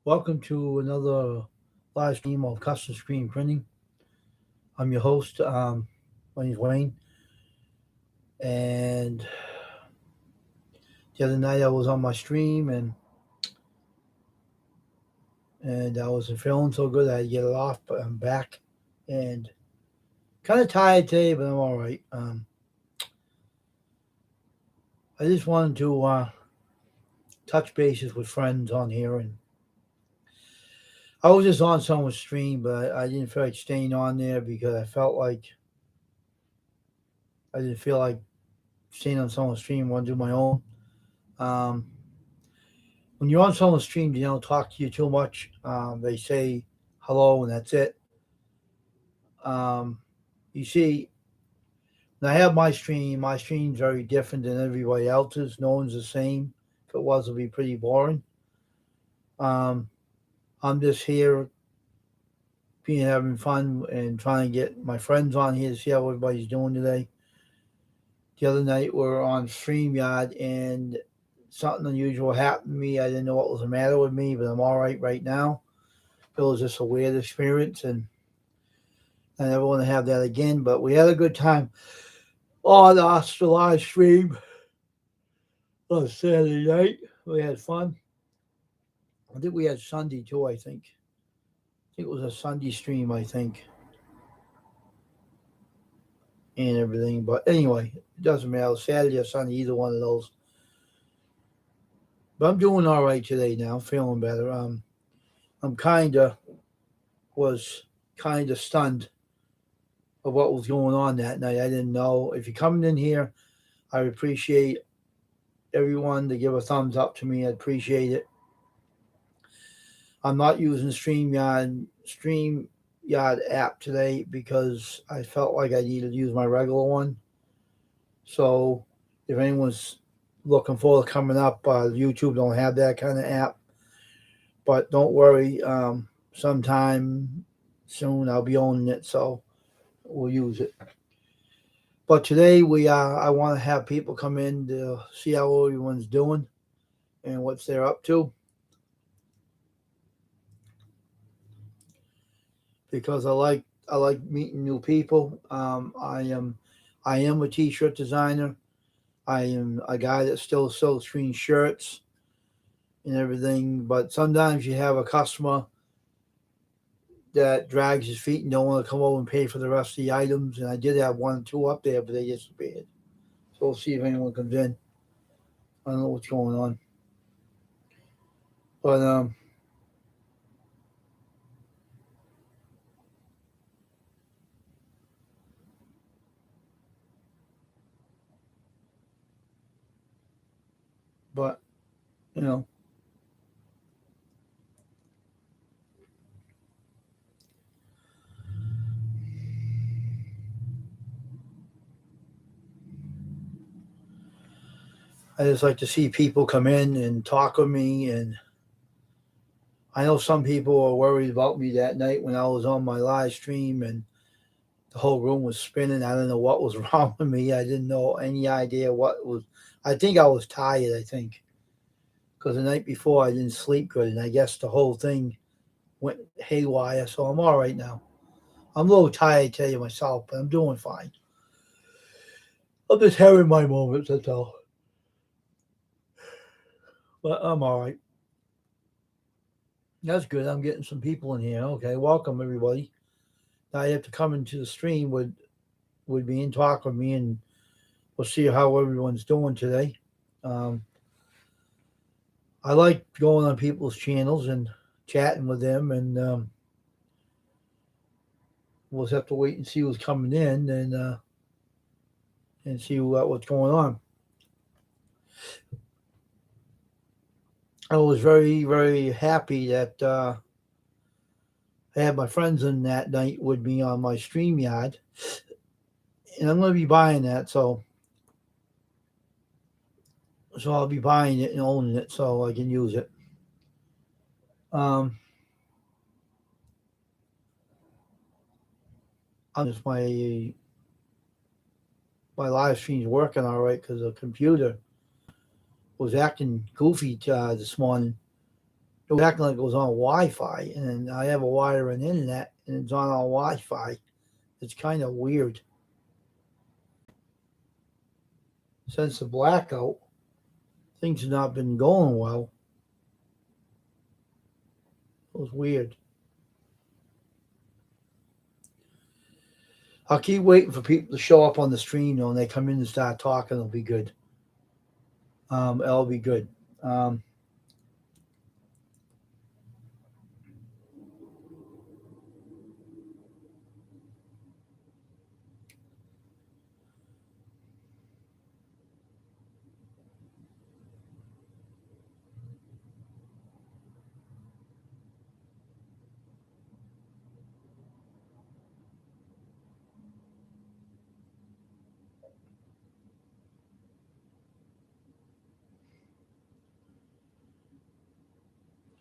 Welcome to another live stream of custom screen printing. I'm your host. My name's Wayne, and the other night I was on my stream and I wasn't feeling so good. I had to get it off, but I'm back and kind of tired today, but I'm all right. I just wanted to touch bases with friends on here, and I was just on someone's stream, but I didn't feel like staying on there because I didn't feel like staying on someone's stream. I want to do my own. Um, when you're on someone's stream, they don't talk to you too much. They say hello and that's it. Um, you see, when I have my stream's very different than everybody else's. No one's the same. If it was, it'd be pretty boring. Um, I'm just here being having fun and trying to get my friends on here to see how everybody's doing today. The other night we were on StreamYard and something unusual happened to me. I didn't know what was the matter with me, but I'm all right now. It was just a weird experience, and I never want to have that again. But we had a good time on our live stream on Saturday night. We had fun. I think we had Sunday too. I think it was a Sunday stream. I think and everything. But anyway, it doesn't matter. Saturday or Sunday, either one of those. But I'm doing all right today now. I'm feeling better. I'm was kind of stunned of what was going on that night. I didn't know. If you're coming in here, I appreciate everyone to give a thumbs up to me. I appreciate it. I'm not using StreamYard app today because I felt like I needed to use my regular one. So if anyone's looking forward to coming up, YouTube don't have that kind of app. But don't worry, sometime soon I'll be owning it, so we'll use it. But today I want to have people come in to see how everyone's doing and what they're up to, because I like meeting new people. I am a t-shirt designer. I am a guy that still sells screen shirts and everything. But sometimes you have a customer that drags his feet and don't want to come over and pay for the rest of the items. And I did have one or two up there, but they disappeared. So we'll see if anyone comes in. I don't know what's going on. But you know, I just like to see people come in and talk with me. And I know some people were worried about me that night when I was on my live stream and the whole room was spinning. I don't know what was wrong with me. I didn't know any idea what was. I think I was tired. I think because the night before I didn't sleep good, and I guess the whole thing went haywire. So I'm all right now. I'm a little tired, to tell you myself, but I'm doing fine. I'm just having my moments. That's all. But I'm all right. That's good. I'm getting some people in here. Okay, welcome everybody. Now you have to come into the stream with me and talk with me, and we'll see how everyone's doing today. Um, I like going on people's channels and chatting with them, and we'll just have to wait and see who's coming in and see what's going on. I was very happy that I had my friends in that night with me on my StreamYard, and I'm going to be buying that, so I'll be buying it and owning it so I can use it. Um, I'm just my live stream's working all right because the computer was acting goofy this morning. it was acting like it was on Wi-Fi, and I have a wire and internet, and it's on Wi-Fi. It's kind of weird. Since the blackout, things have not been going well. It was weird. I'll keep waiting for people to show up on the stream. When they come in and start talking, it'll be good. It'll be good. Um,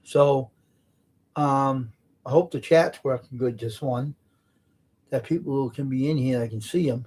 so I hope the chat's working good. This one, that people who can be in here, I can see them.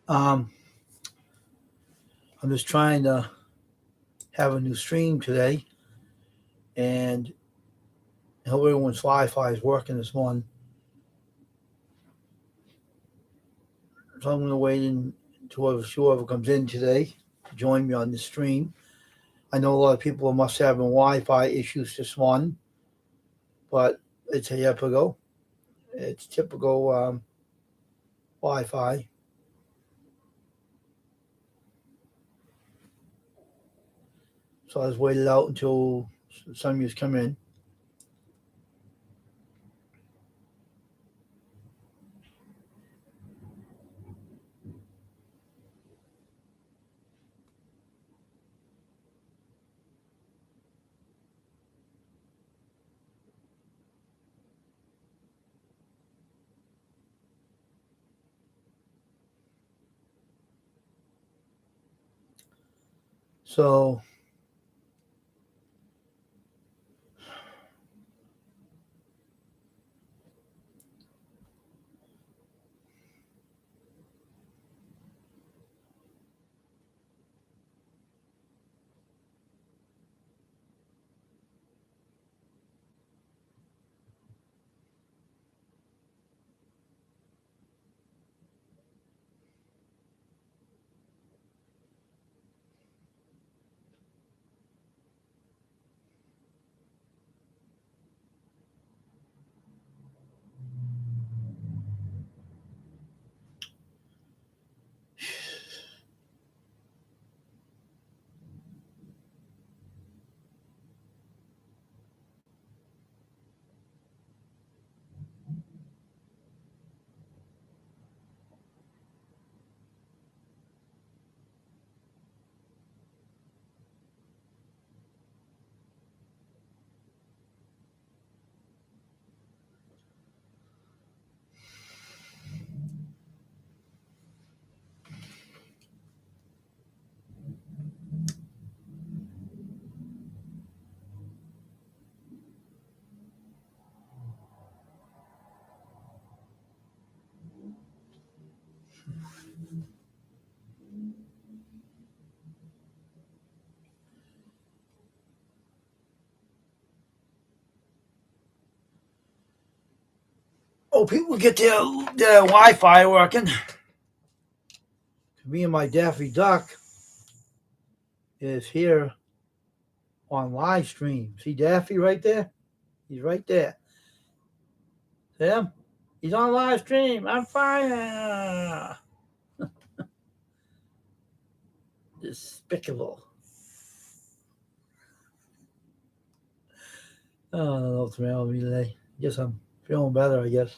Um, I'm just trying to have a new stream today, and I hope everyone's Wi-Fi is working this one. So I'm going to wait until whoever comes in today to join me on the stream. I know a lot of people must have Wi-Fi issues this one, but it's typical. It's typical Wi-Fi. So I just waited out until some of you come in. So people get their Wi-Fi working. Me and my Daffy Duck is here on live stream. See Daffy right there? He's right there. See him? He's on live stream. I'm fine. Despicable. Oh, I don't know what's the matter with me today. Guess I'm feeling better, I guess.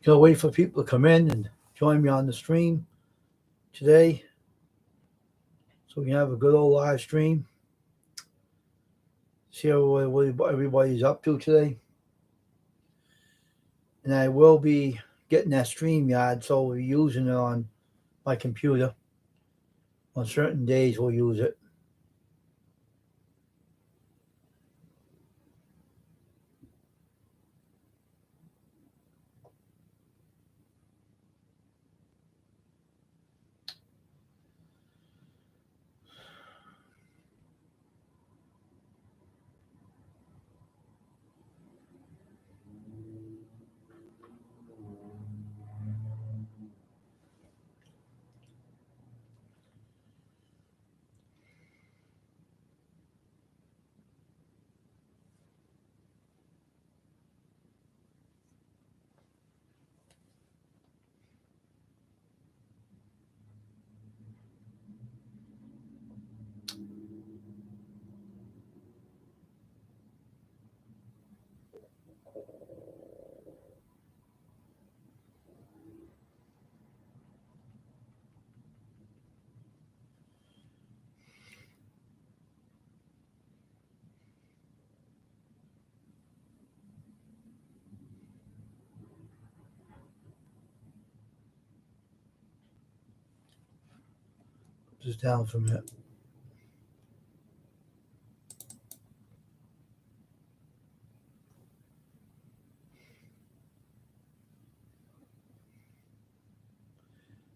Gonna wait for people to come in and join me on the stream today, so we can have a good old live stream. See what everybody's up to today. And I will be getting that StreamYard, so we'll be using it on my computer. On certain days, we'll use it. Just down from it.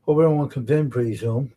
Hope everyone comes in pretty soon.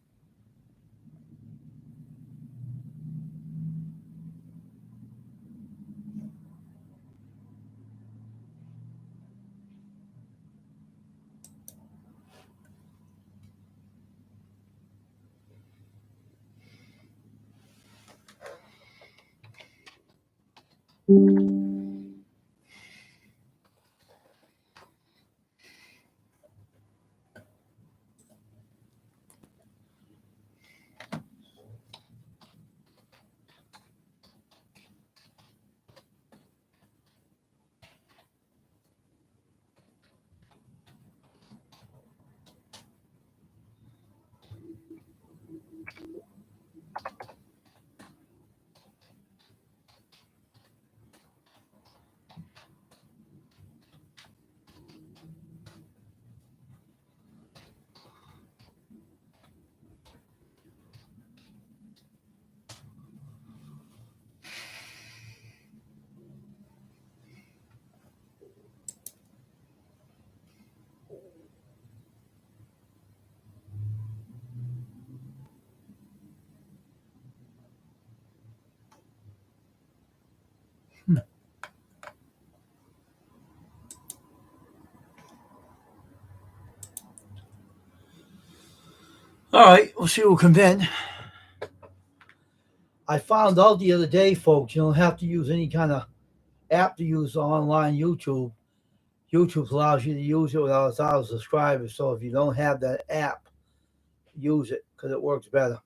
All right, we'll see who comes in. I found out the other day, folks, you don't have to use any kind of app to use online YouTube. YouTube allows you to use it without 1,000 subscribers. So if you don't have that app, use it because it works better.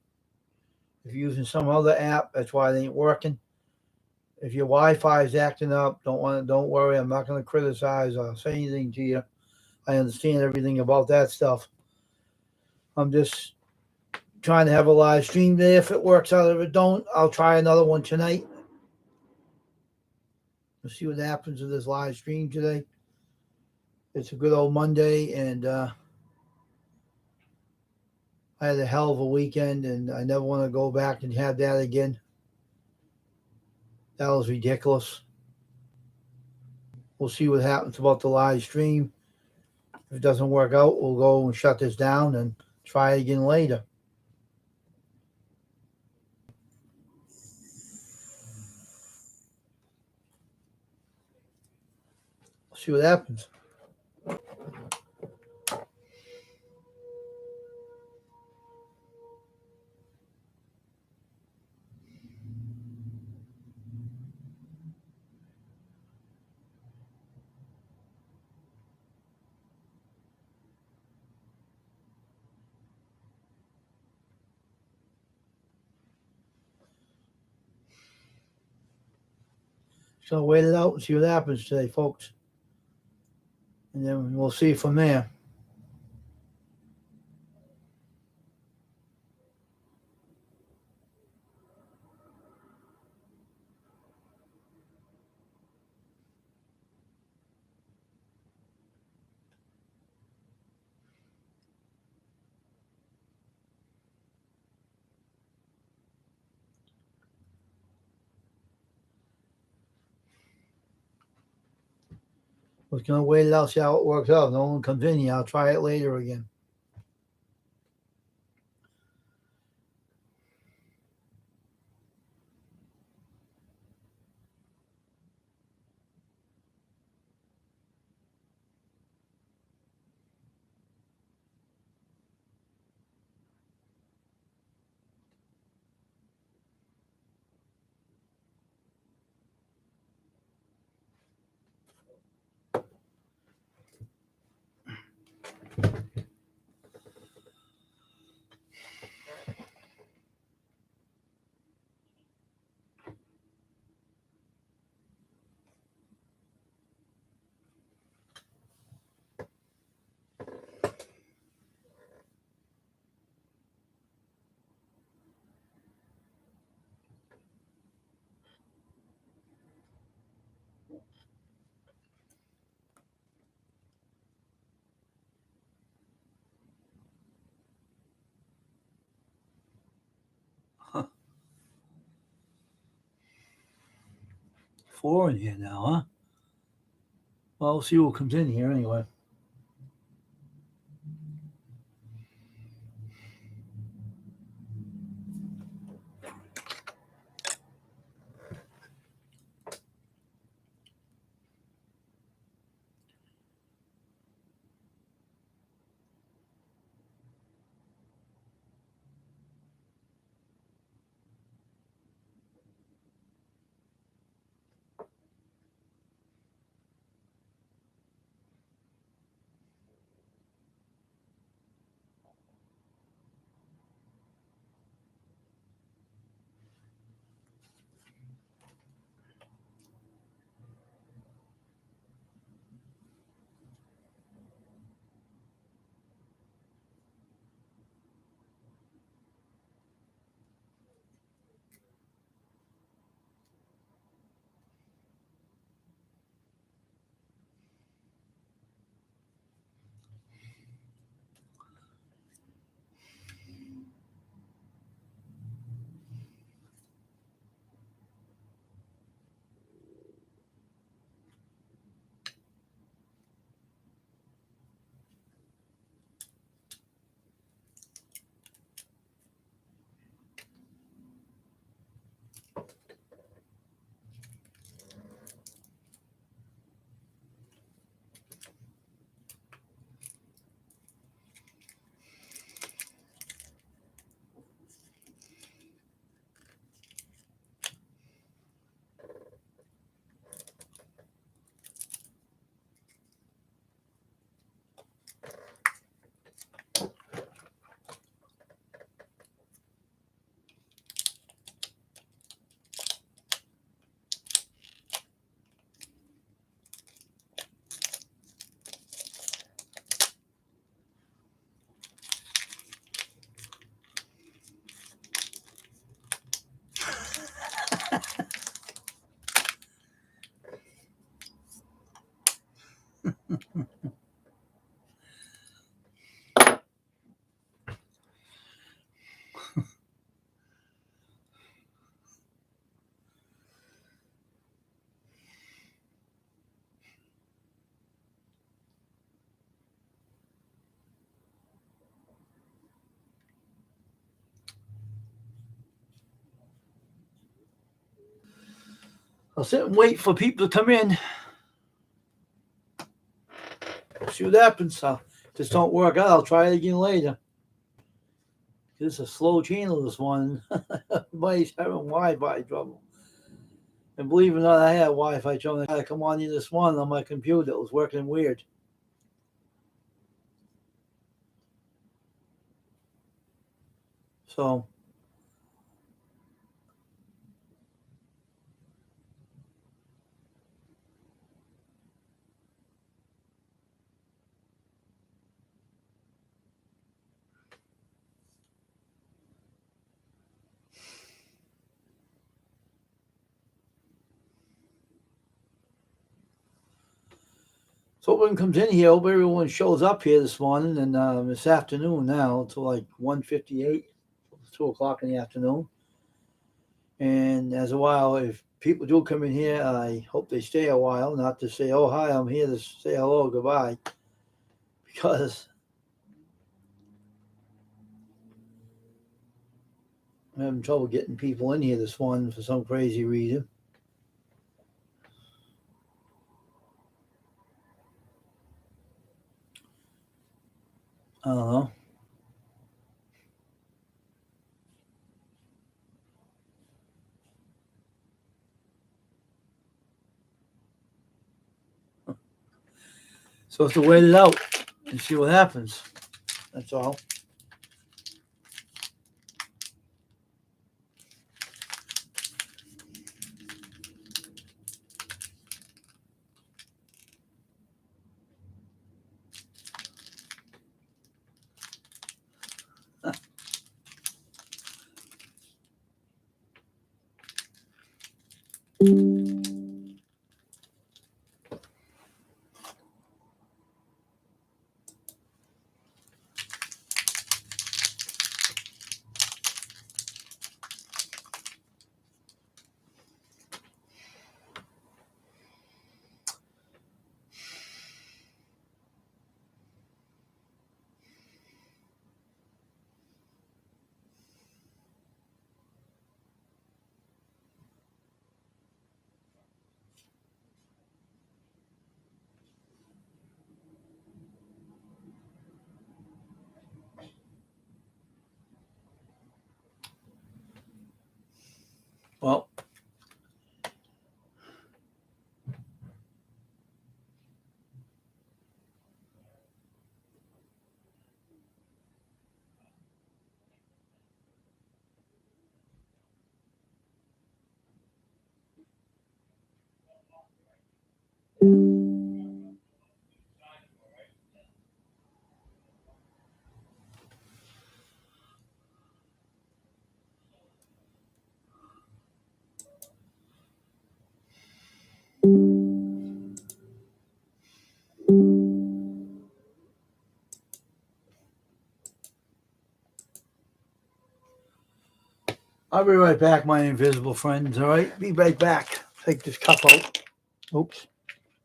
If you're using some other app, that's why it ain't working. If your Wi-Fi is acting up, don't worry. I'm not going to criticize or say anything to you. I understand everything about that stuff. I'm just trying to have a live stream there. If it works out, if it don't, I'll try another one tonight. We'll see what happens with this live stream today. It's a good old Monday, and I had a hell of a weekend, and I never want to go back and have that again. That was ridiculous. We'll see what happens about the live stream. If it doesn't work out, we'll go and shut this down and try it again later. We'll see what happens. So wait it out and see what happens today, folks. and then we'll see from there. I was gonna wait it out, see how it works out. If no one comes in here, I'll try it later again. 4 in here now, huh? Well, we'll see who comes in here anyway. I'll sit and wait for people to come in. See what happens. Just don't work out. I'll try it again later. It's a slow channel this one. Everybody's having Wi-Fi trouble. And believe it or not, I had Wi-Fi trouble. I had to come on in this one on my computer. It was working weird. So So everyone comes in here. Hope everyone shows up here this morning and this afternoon now until like 1:58, 2 o'clock in the afternoon. And as a while, if people do come in here, I hope they stay a while, not to say, "Oh, hi, I'm here to say hello, goodbye," because I'm having trouble getting people in here this morning for some crazy reason. I don't know. So have to wait it out and see what happens. That's all. Well, I'll be right back, my invisible friends. All right, be right back. Take this cup out. Oops.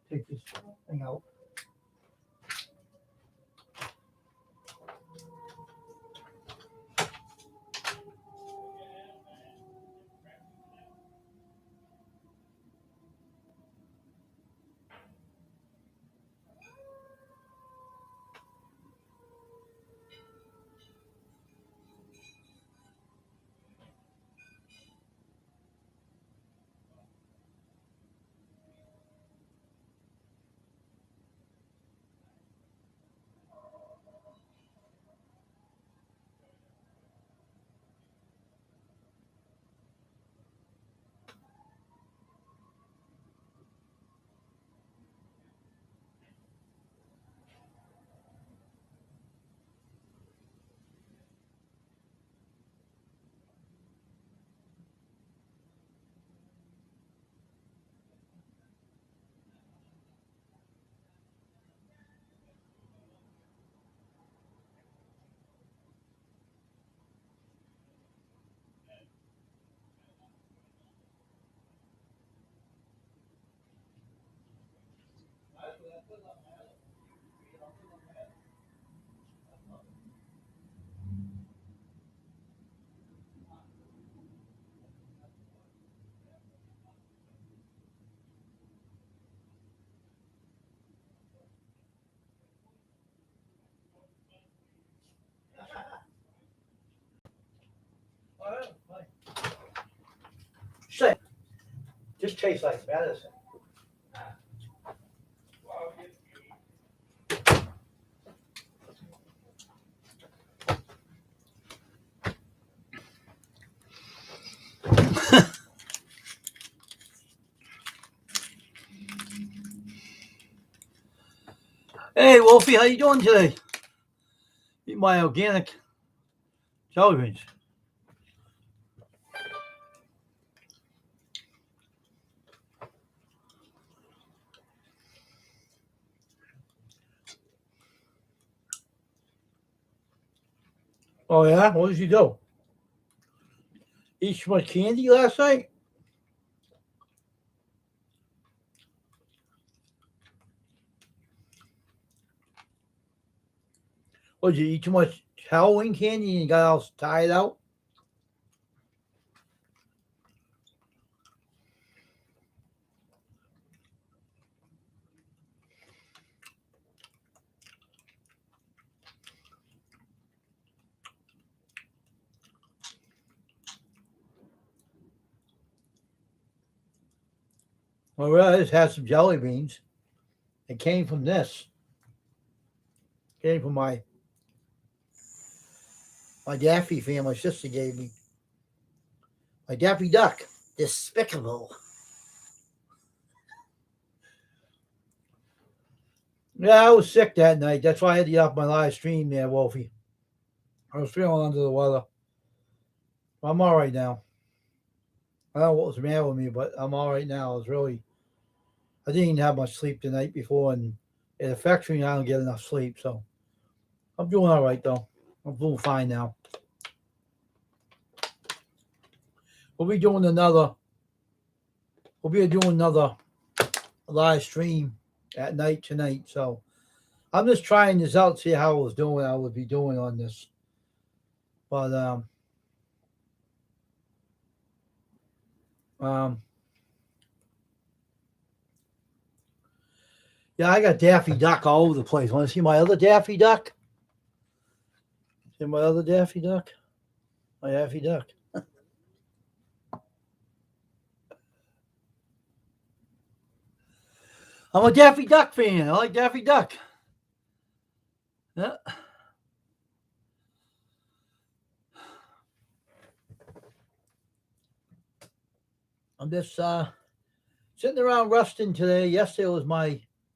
Take this thing out. Say, just tastes like medicine. Hey, Wolfie, how you doing today? Eat my organic jelly beans. Oh yeah, what did you do? Eat too much candy last night? What did you eat too much Halloween candy and you got all tired out? Well, I just had some jelly beans. It came from this. It came from my Daffy family. My sister gave me my Daffy Duck. Despicable. Yeah, I was sick that night. That's why I had to get off my live stream there, Wolfie. I was feeling under the weather. I'm all right now. I don't know what was the matter with me, but I'm all right now. I didn't even have much sleep the night before, and it affects me. I don't get enough sleep, so I'm doing all right though. I'm doing fine now. We'll be doing another. We'll be doing another live stream at night tonight. So I'm just trying this out, see how I was doing. I would be doing on this, but um, yeah, I got Daffy Duck all over the place. Want to see my other Daffy Duck? See my other Daffy Duck? My Daffy Duck. I'm a Daffy Duck fan. I like Daffy Duck. Yeah. I'm just sitting around resting today. Yesterday was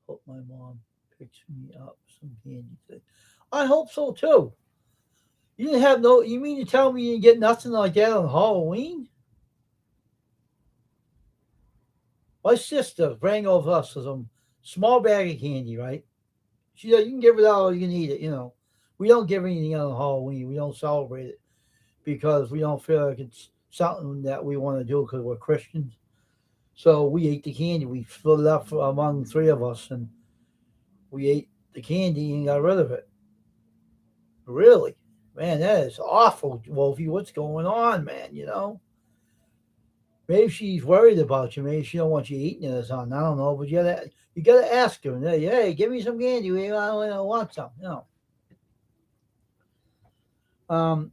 hope my mom picks me up some candy today. I hope so too. You didn't have no. You mean to tell me you didn't get nothing like that on Halloween? My sister bring over us some small bag of candy, right? She said you can give it all you can eat it. We don't give anything on Halloween. We don't celebrate it because we don't feel like it's something that we want to do because we're Christians. So we ate the candy. We split it up among three of us, and we ate the candy and got rid of it. Really, man, that is awful, Wolfie. What's going on, man? Maybe she's worried about you. Maybe she don't want you eating it or something. I don't know, but you gotta ask her. Hey, give me some candy. I want some. Um,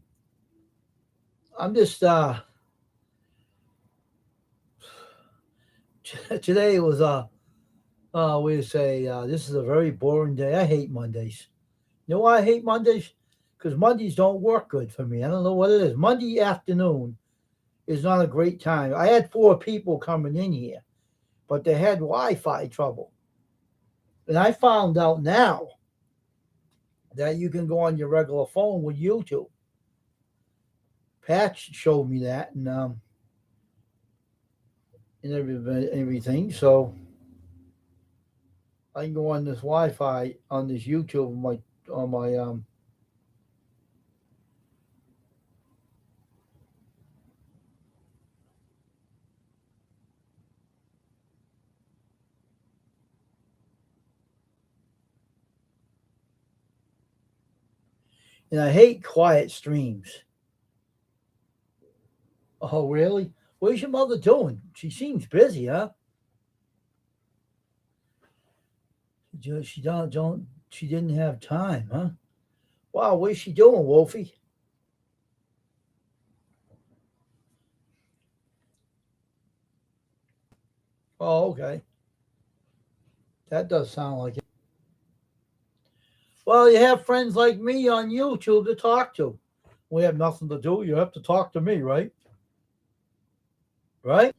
I'm just today was we say this is a very boring day. I hate Mondays. You know why I hate Mondays? Because Mondays don't work good for me. I don't know what it is. Monday afternoon is not a great time. I had four people coming in here, but they had Wi-Fi trouble. And I found out now that you can go on your regular phone with YouTube. Pat showed me that and everything. So I can go on this Wi-Fi on this YouTube on my and I hate quiet streams. Oh really? What is your mother doing? She seems busy, huh? She didn't have time, huh? Wow, what is she doing, Wolfie? Oh, okay. That does sound like it. Well, you have friends like me on YouTube to talk to. We have nothing to do. You have to talk to me, right? Right?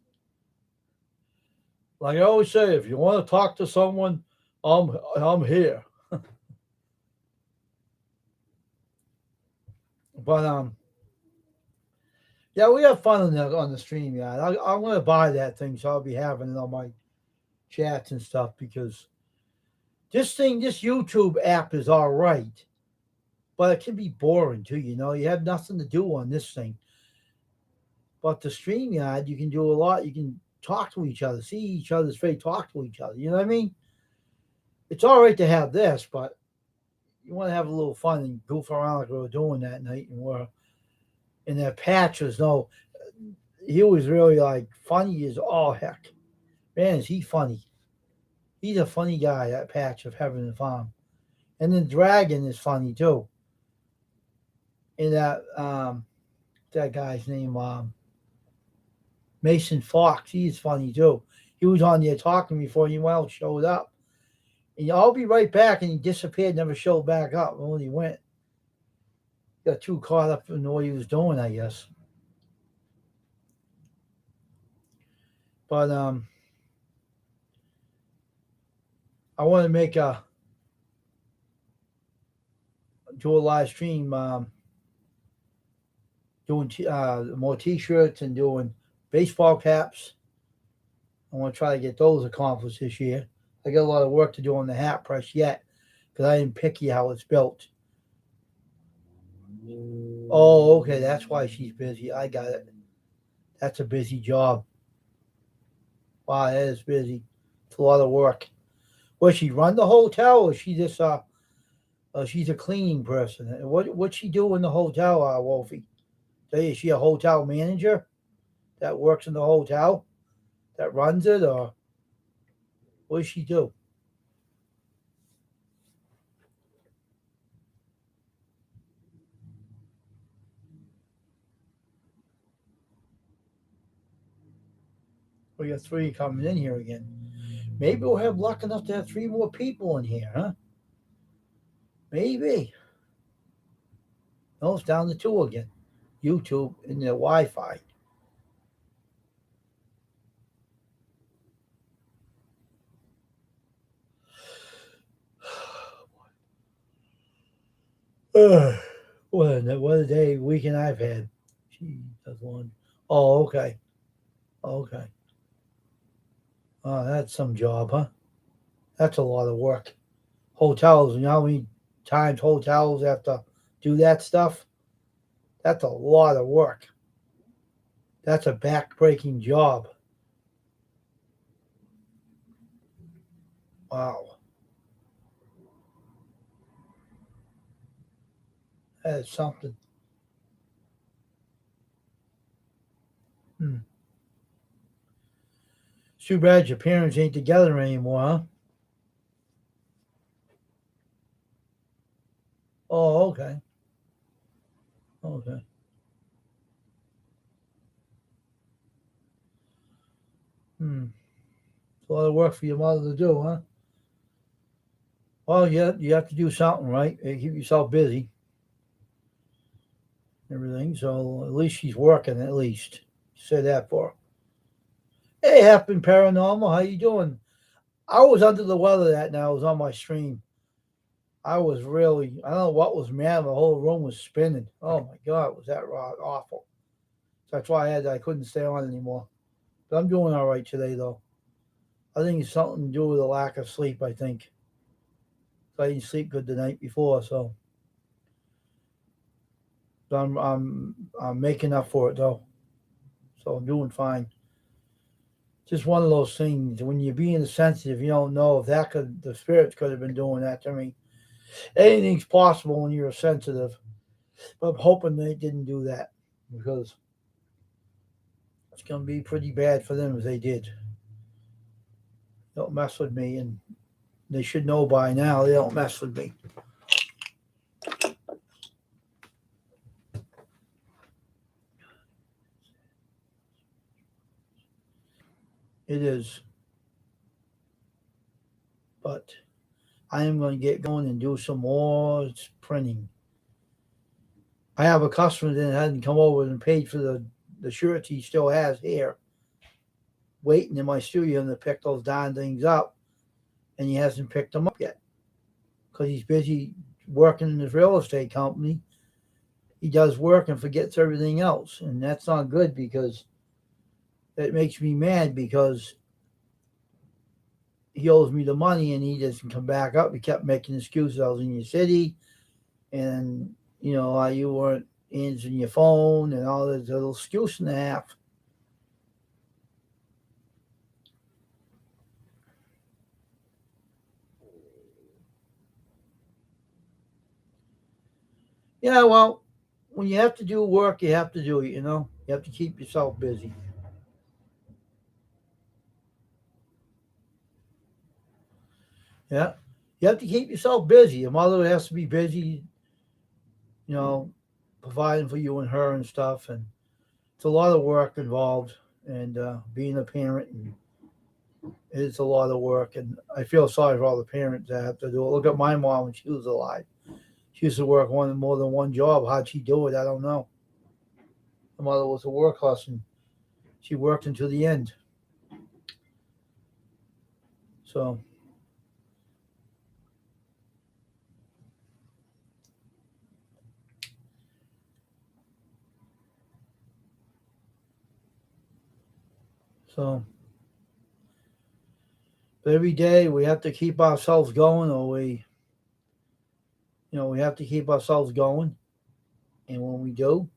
Like I always say, if you want to talk to someone, I'm here. But yeah, we have fun on the stream. Yeah, I'm gonna buy that thing, so I'll be having it on my chats and stuff because this YouTube app is all right. but it can be boring too. You have nothing to do on this thing. But the StreamYard, you can do a lot. You can talk to each other, see each other's face, talk to each other. You know what I mean? It's all right to have this, but you want to have a little fun and goof around like we were doing that night. And we're in that patch was no, he was really like funny as all heck. Man, is he funny? He's a funny guy. That patch of Heaven and Farm, and then Dragon is funny too. And that guy's name Mason Fox. He's funny too. He was on there talking before anyone else showed up. And I'll be right back, and he disappeared, never showed back up. When he went, got too caught up in what he was doing, I guess. But I want to do a live stream, doing more T-shirts and doing baseball caps. I want to try to get those accomplished this year. I got a lot of work to do on the hat press yet because I didn't picky how it's built. Oh, okay, that's why she's busy. I got it. That's a busy job. Wow, that is busy. It's a lot of work. Well, she run the hotel, or she just she's a cleaning person? What's she do in the hotel, Wolfie? Is she a hotel manager that works in the hotel, that runs it, or what does she do? We got three coming in here again. Maybe we'll have luck enough to have three more people in here, huh? Maybe. No, it's down to two again. YouTube and the Wi-Fi. What a day, weekend I've had. Gee, that's one. Oh, okay. Okay. Oh, that's some job, huh? That's a lot of work. Hotels, you know how many times hotels have to do that stuff? That's a lot of work. That's a back-breaking job. Wow. That is something. Hmm. It's too bad your parents ain't together anymore, huh? Oh, okay. Okay. Hmm. It's a lot of work for your mother to do, huh? Well, yeah, you have to do something, right? Keep yourself busy, and everything. So at least she's working. At least say that for her. Hey, Happen Paranormal, how you doing? I was under the weather that night. I was on my stream. I was really, I don't know what was mad. The whole room was spinning. Oh my God, was that awful? So that's why I couldn't stay on anymore. But I'm doing all right today, though. I think it's something to do with the lack of sleep. I think I didn't sleep good the night before, so I'm making up for it though. So I'm doing fine. Just one of those things. When you're being sensitive, you don't know if the spirits could have been doing that to me. Anything's possible when you're sensitive. But I'm hoping they didn't do that because it's going to be pretty bad for them if they did. Don't mess with me, and they should know by now they don't mess with me. It is. But I am going to get going and do some more printing. I have a customer that hadn't come over and paid for the shirts he still has here, waiting in my studio to pick those darn things up, and he hasn't picked them up yet because he's busy working in his real estate company. He does work and forgets everything else, and that's not good because it makes me mad because he owes me the money and he doesn't come back up. He kept making excuses. I was in your city and you weren't answering your phone and all this little excuse and a half. Yeah, well, when you have to do work, you have to do it. You have to keep yourself busy. Yeah, you have to keep yourself busy. Your mother has to be busy, you know, providing for you and her and stuff, and it's a lot of work involved. And being a parent, and it's a lot of work, and I feel sorry for all the parents that have to do it. Look at my mom when she was alive. She used to work more than one job. How'd she do it? I don't know. My mother was a workhorse, and she worked until the end. So, so but every day we have to keep ourselves going, or we have to keep ourselves going. And when we do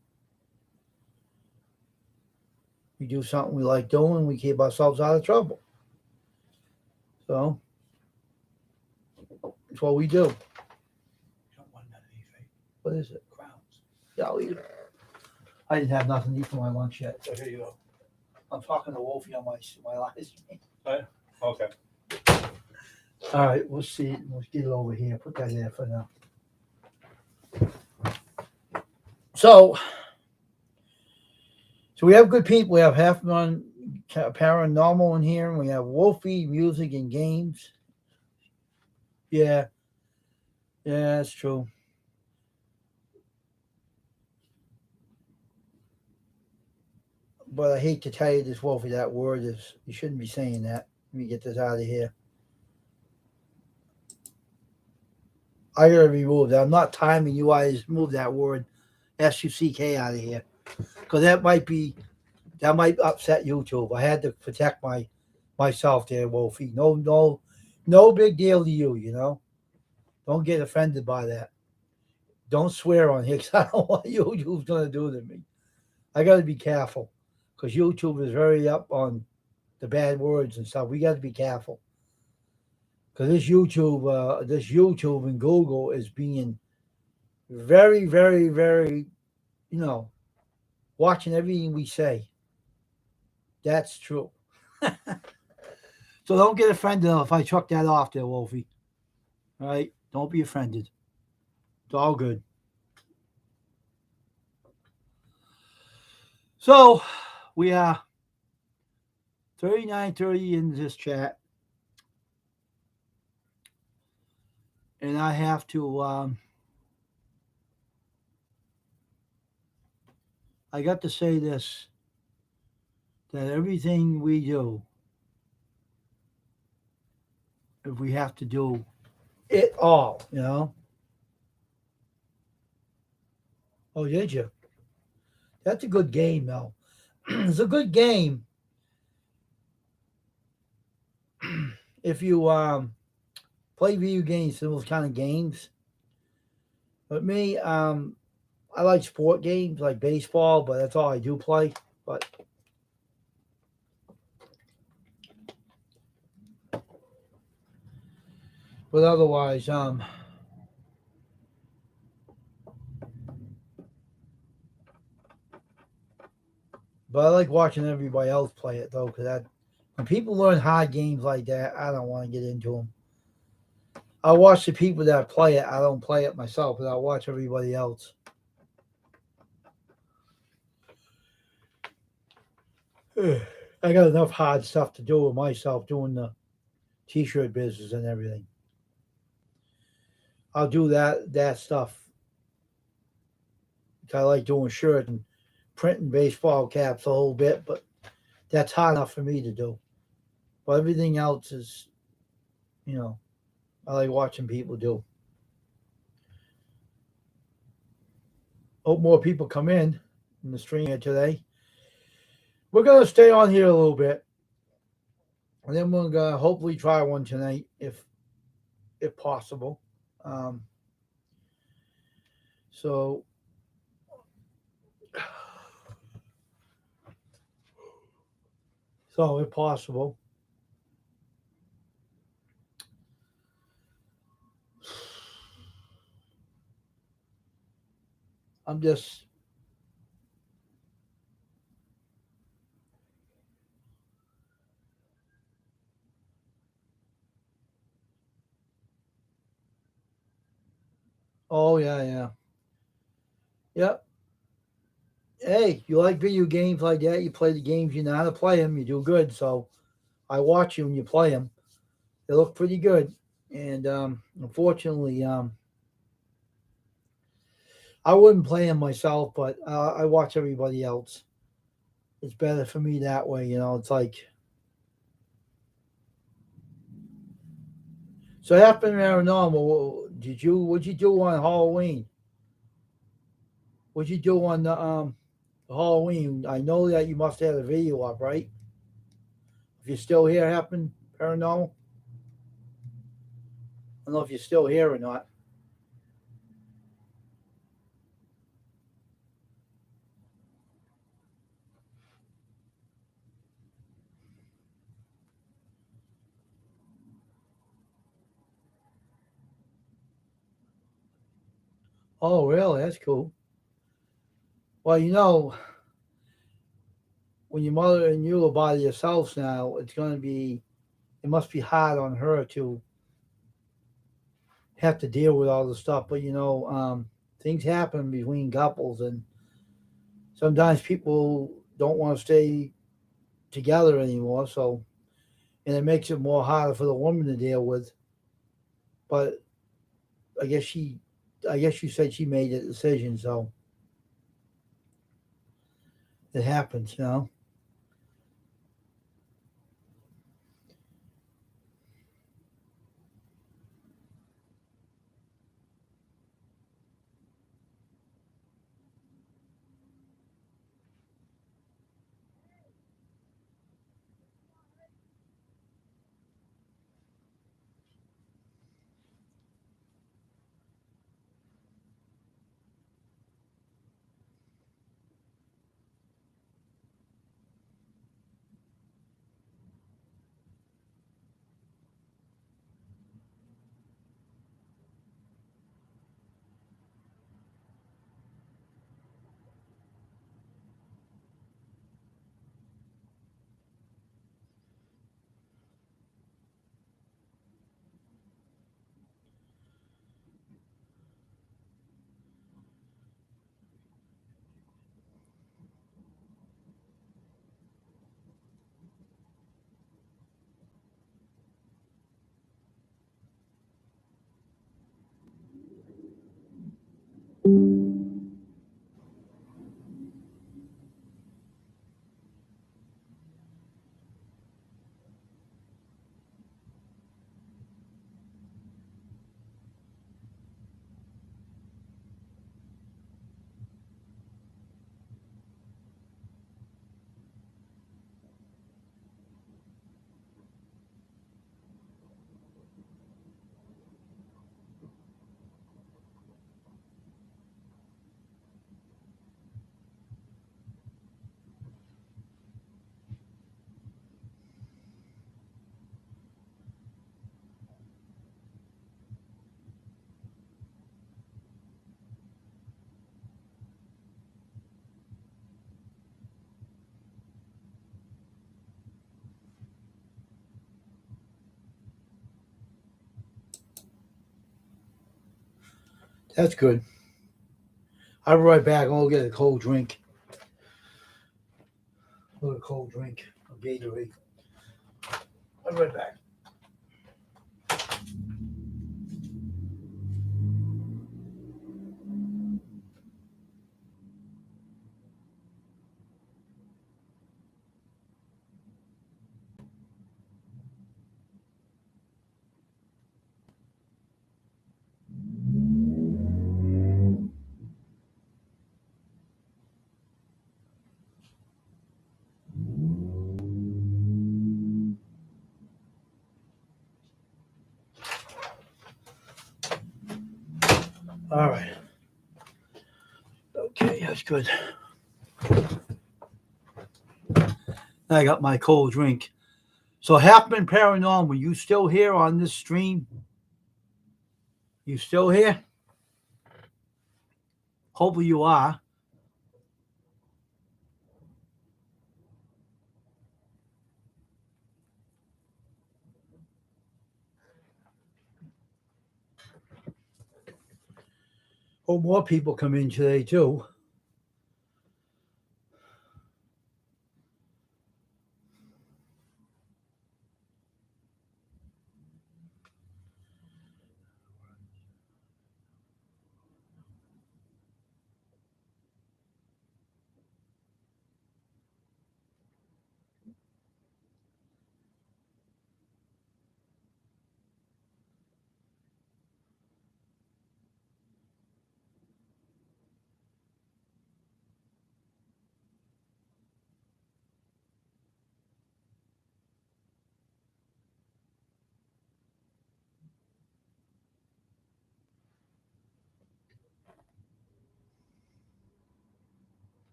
something we like doing. We keep ourselves out of trouble. So that's what we do. You don't want none of these, right? What is it? Crowns. Yeah, I'll eat it. I didn't have nothing to eat for my lunch yet. So here you go. I'm talking to Wolfie on my live stream. Okay. All right, we'll see. Let's get it over here. Put that there for now. So we have good people. We have half on paranormal in here, and we have Wolfie music and games. Yeah, that's true. But I hate to tell you this, Wolfie. That word is you shouldn't be saying that. Let me get this out of here. I gotta remove that. I'm not timing you. I just move that word SUCK out of here because that might upset YouTube. I had to protect myself there, Wolfie. No big deal to you. Don't get offended by that. Don't swear on here because I don't know what YouTube's gonna do to me. I gotta be careful because YouTube is very up on the bad words and stuff. We got to be careful because this YouTube and Google is being very, very, very, you know, watching everything we say. That's true. So don't get offended if I chuck that off there, Wolfie. All right? Don't be offended. It's all good. So we are 39:30 in this chat, and I have to. I got to say this that everything we do, if we have to do it all. Oh, did you? That's a good game, though. It's a good game if you play video games, those kind of games. But me, I like sport games like baseball, but that's all I do play. But otherwise, but I like watching everybody else play it though, because when people learn hard games like that, I don't want to get into them. I watch the people that play it. I don't play it myself, but I watch everybody else. I got enough hard stuff to do with myself doing the t-shirt business and everything. I'll do that stuff. I like doing shirts and printing baseball caps a whole bit, but that's hard enough for me to do. But everything else is, I like watching people do. Hope more people come in the stream here today. We're gonna stay on here a little bit, and then we're gonna hopefully try one tonight if possible. Um, So, so if possible, I'm just, oh yeah, yeah, yep. Hey, you like video games like that? You play the games, you know how to play them. You do good. So I watch you when you play them. They look pretty good. And unfortunately, I wouldn't play them myself, but I watch everybody else. It's better for me that way. It's like, so after paranormal, what'd you do on Halloween? What'd you do on the Halloween? I know that you must have had a video up, right? If you're still here, happen paranormal. I don't know if you're still here or not. Oh, really? That's cool. Well, when your mother and you are by yourselves now, it must be hard on her to have to deal with all the stuff. But things happen between couples, and sometimes people don't want to stay together anymore. So, and it makes it more harder for the woman to deal with. But I guess she, I guess you said she made a decision, so it happens. That's good. I'll be right back. I'll get a cold drink. A little cold drink, a Gatorade. I'll be right back. All right. Yeah, it's good. I got my cold drink. So Halfman Paranormal, you still here on this stream? You still here? Hopefully you are. Hope more people come in today too.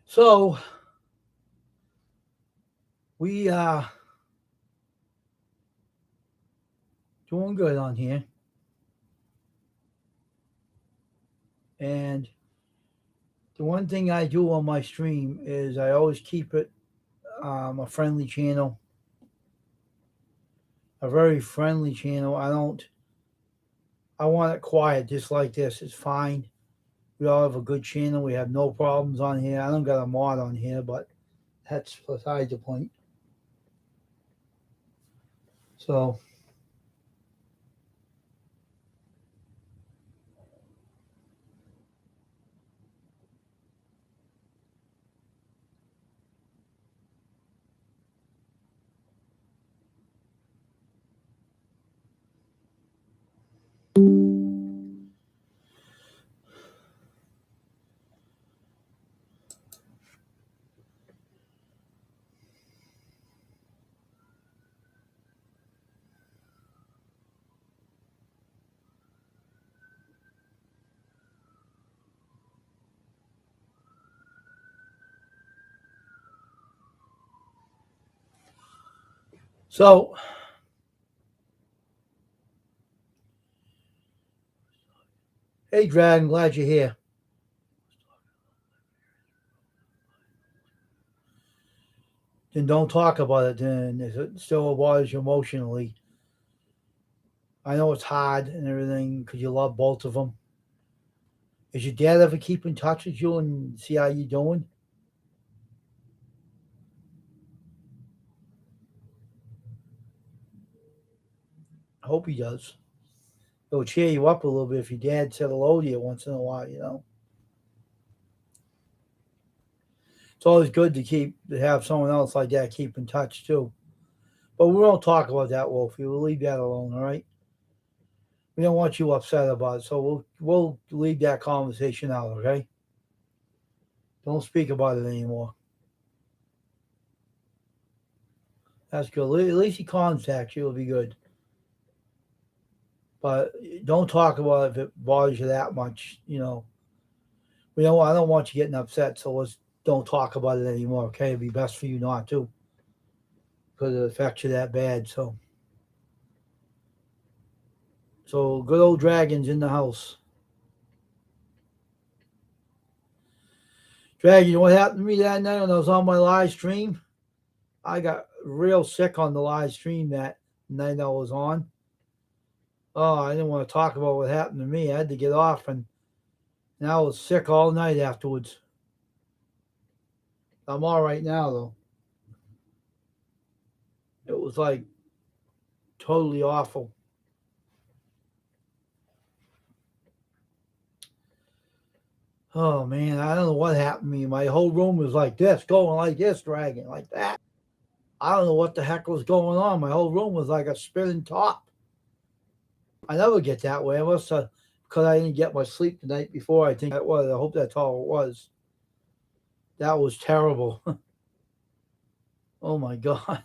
So we doing good on here. And the one thing I do on my stream is I always keep it a friendly channel, a very friendly channel. I want it quiet just like this. It's fine. We all have a good channel. We have no problems on here. I don't got a mod on here, but that's beside the point. So, so, hey, Dragon, glad you're here. Then don't talk about it. Then if it still bothers you emotionally, I know it's hard and everything because you love both of them. Does your dad ever keep in touch with you and see how you doing? I hope he does. It'll cheer you up a little bit if your dad said hello to you once in a while. It's always good to have someone else like that keep in touch too. But we won't talk about that, Wolfie. We'll leave that alone, all right? We don't want you upset about it, so we'll leave that conversation out, okay? Don't speak about it anymore. That's good. At least he contacts you. It'll be good. But don't talk about it if it bothers you that much. We don't. I don't want you getting upset. So let's don't talk about it anymore. Okay, it'd be best for you not to, because it affects you that bad. So good old dragons in the house. Dragon, you know what happened to me that night when I was on my live stream? I got real sick on the live stream that night I was on. Oh, I didn't want to talk about what happened to me. I had to get off, and I was sick all night afterwards. I'm all right now though. It was like totally awful. Oh man, I don't know what happened to me. My whole room was like this, going like this, dragging like that. I don't know what the heck was going on. My whole room was like a spinning top. I never get that way. I must have, because I didn't get much sleep the night before. I think that was. I hope that's all it was. That was terrible. Oh my god.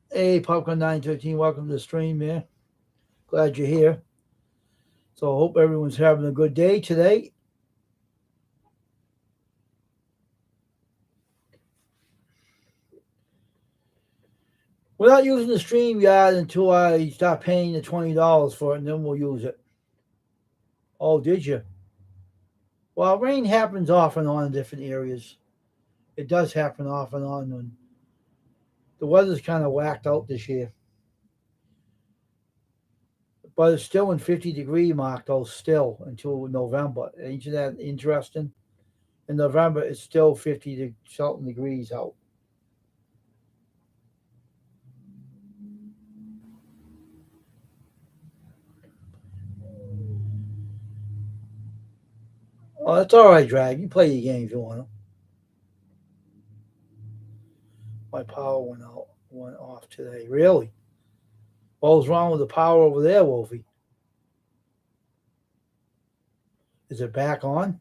Hey, Popcorn 913, welcome to the stream, man. Glad you're here. So I hope everyone's having a good day today. We're not using the StreamYard until I start paying the $20 for it, and then we'll use it. Oh, did you? Well, rain happens off and on in different areas. It does happen off and on, and the weather's kind of whacked out this year. But it's still in 50-degree mark though, still until November. Ain't that interesting? In November, it's still 50 to something degrees out. Oh, that's all right, Drag. You play your game if you want to. My power went off today. Really? What was wrong with the power over there, Wolfie? Is it back on?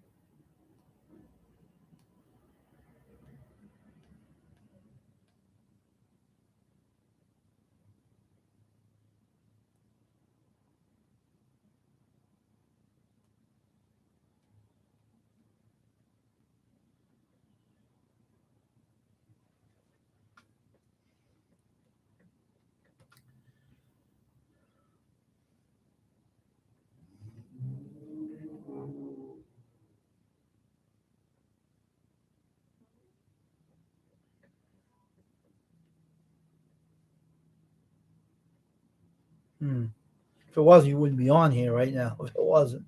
Hmm. If it wasn't, you wouldn't be on here right now. If it wasn't.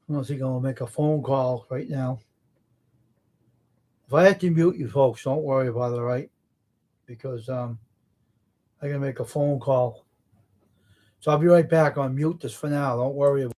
I don't think I'm gonna make a phone call right now. If I have to mute you folks, don't worry about it, right? Because I gotta make a phone call. So I'll be right back on mute this for now. Don't worry about it.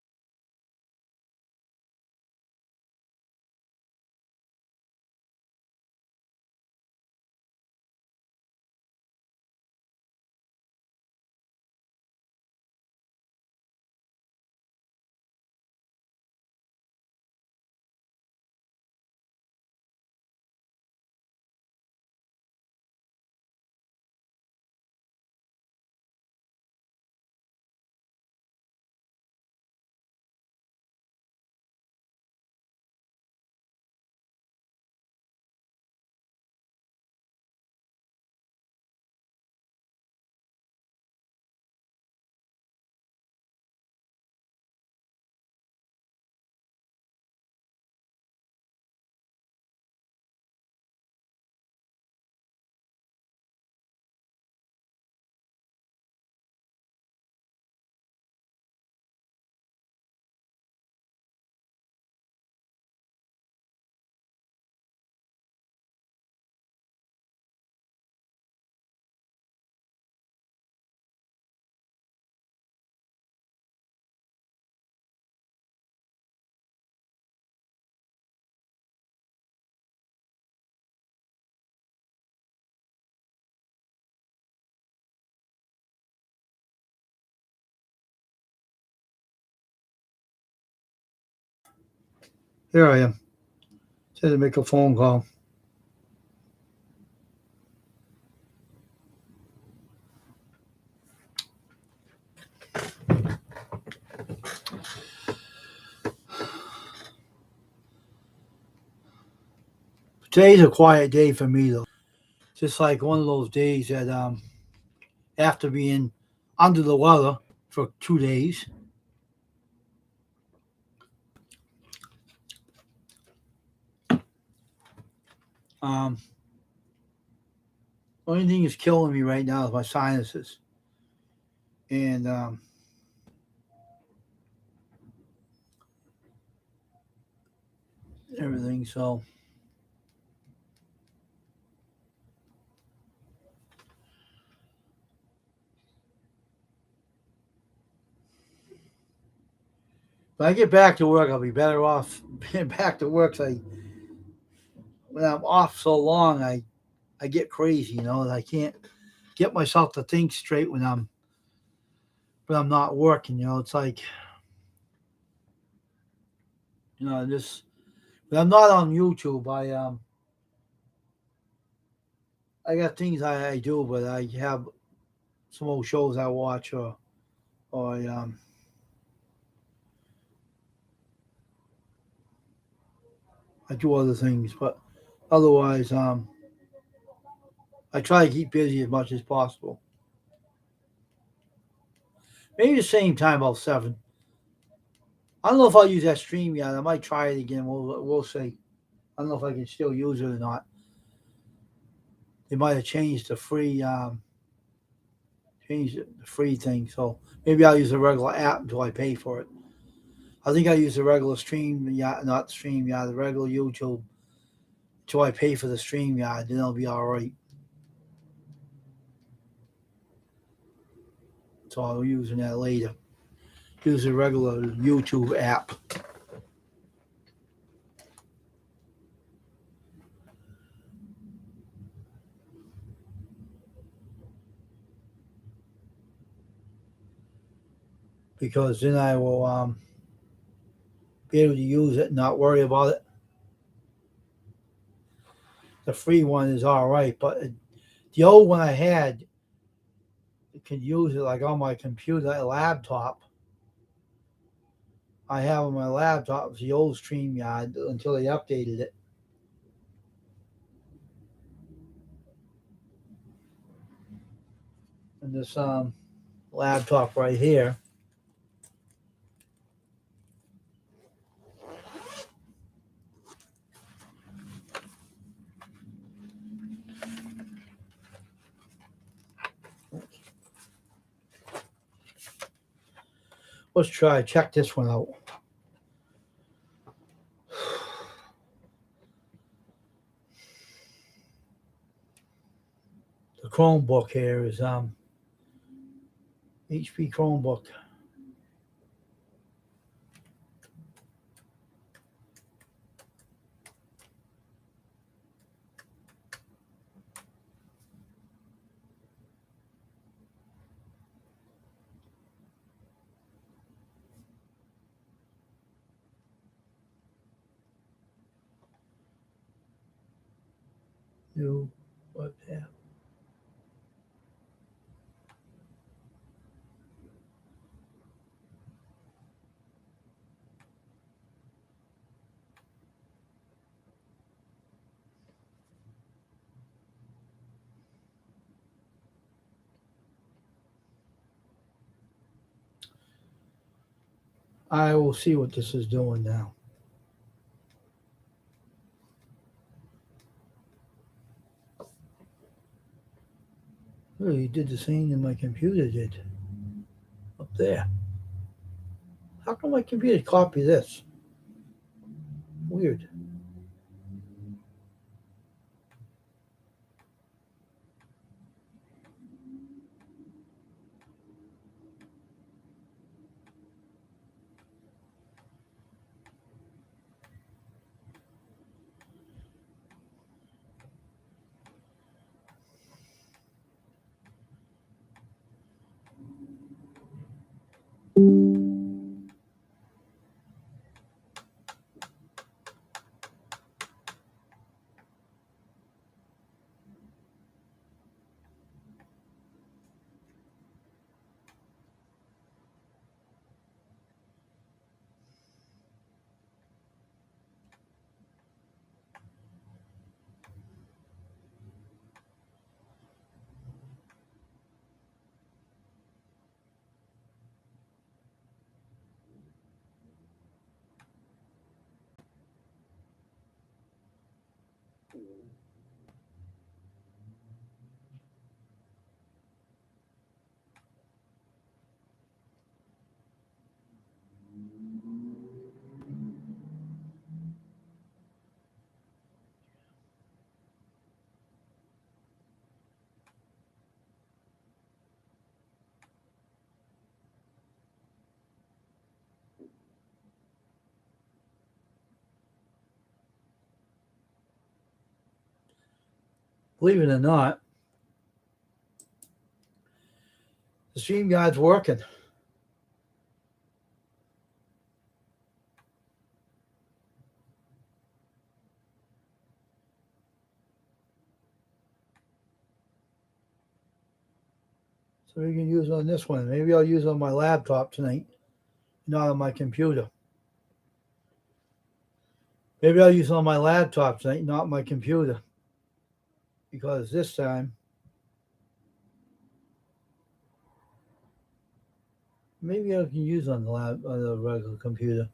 Here I am. Said to make a phone call. Today's a quiet day for me though. Just like one of those days that after being under the weather for 2 days, um, only thing that's killing me right now is my sinuses. and everything. So when I get back to work, I'll be better off being back to work. 'Cause when I'm off so long, I get crazy, you know, and I can't get myself to think straight when I'm not working. You know, it's like, just when I'm not on YouTube, I got things I do, but I have some old shows I watch, or I do other things. But otherwise, I try to keep busy as much as possible. Maybe the same time, about 7. I don't know if I'll use that stream yet. I might try it again. We'll see. I don't know if I can still use it or not. They might have changed the free thing. So maybe I'll use the regular app until I pay for it. I think I use the regular stream, yeah, not stream, yeah, the regular YouTube until I pay for the stream, yeah, then I'll be all right. So I'll be using that later. Use the regular YouTube app. Because then I will be able to use it and not worry about it. The free one is all right, but the old one I had, I could use it like on my computer, laptop. I have on my laptop the old StreamYard until they updated it. And this laptop right here, let's check this one out. The Chromebook here is HP Chromebook. New webcam. I will see what this is doing now. Oh, you did the same that my computer did up there. How come my computer copy this? Weird. believe it or not, the stream guide's working. So we can use it on this one. Maybe I'll use it on my laptop tonight, not on my computer. Maybe I'll use it on my laptop tonight, not my computer. Because this time, maybe I can use it on the regular computer.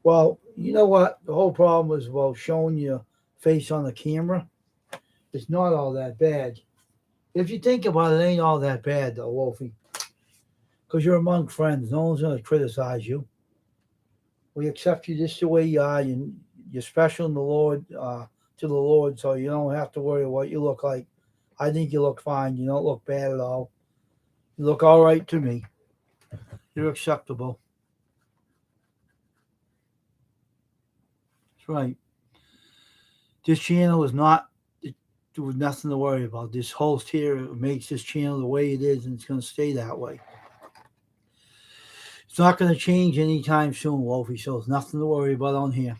Well, you know what? The whole problem was about showing your face on the camera. It's not all that bad. If you think about it, it ain't all that bad, though, Wolfie. Because you're among friends. No one's going to criticize you. We accept you just the way you are. You're special in the Lord, to the Lord, so you don't have to worry what you look like. I think you look fine. You don't look bad at all. You look all right to me. You're acceptable. That's right. This channel is not, there was nothing to worry about. This host here makes this channel the way it is, and it's going to stay that way. It's not going to change anytime soon, Wolfie, so there's nothing to worry about on here.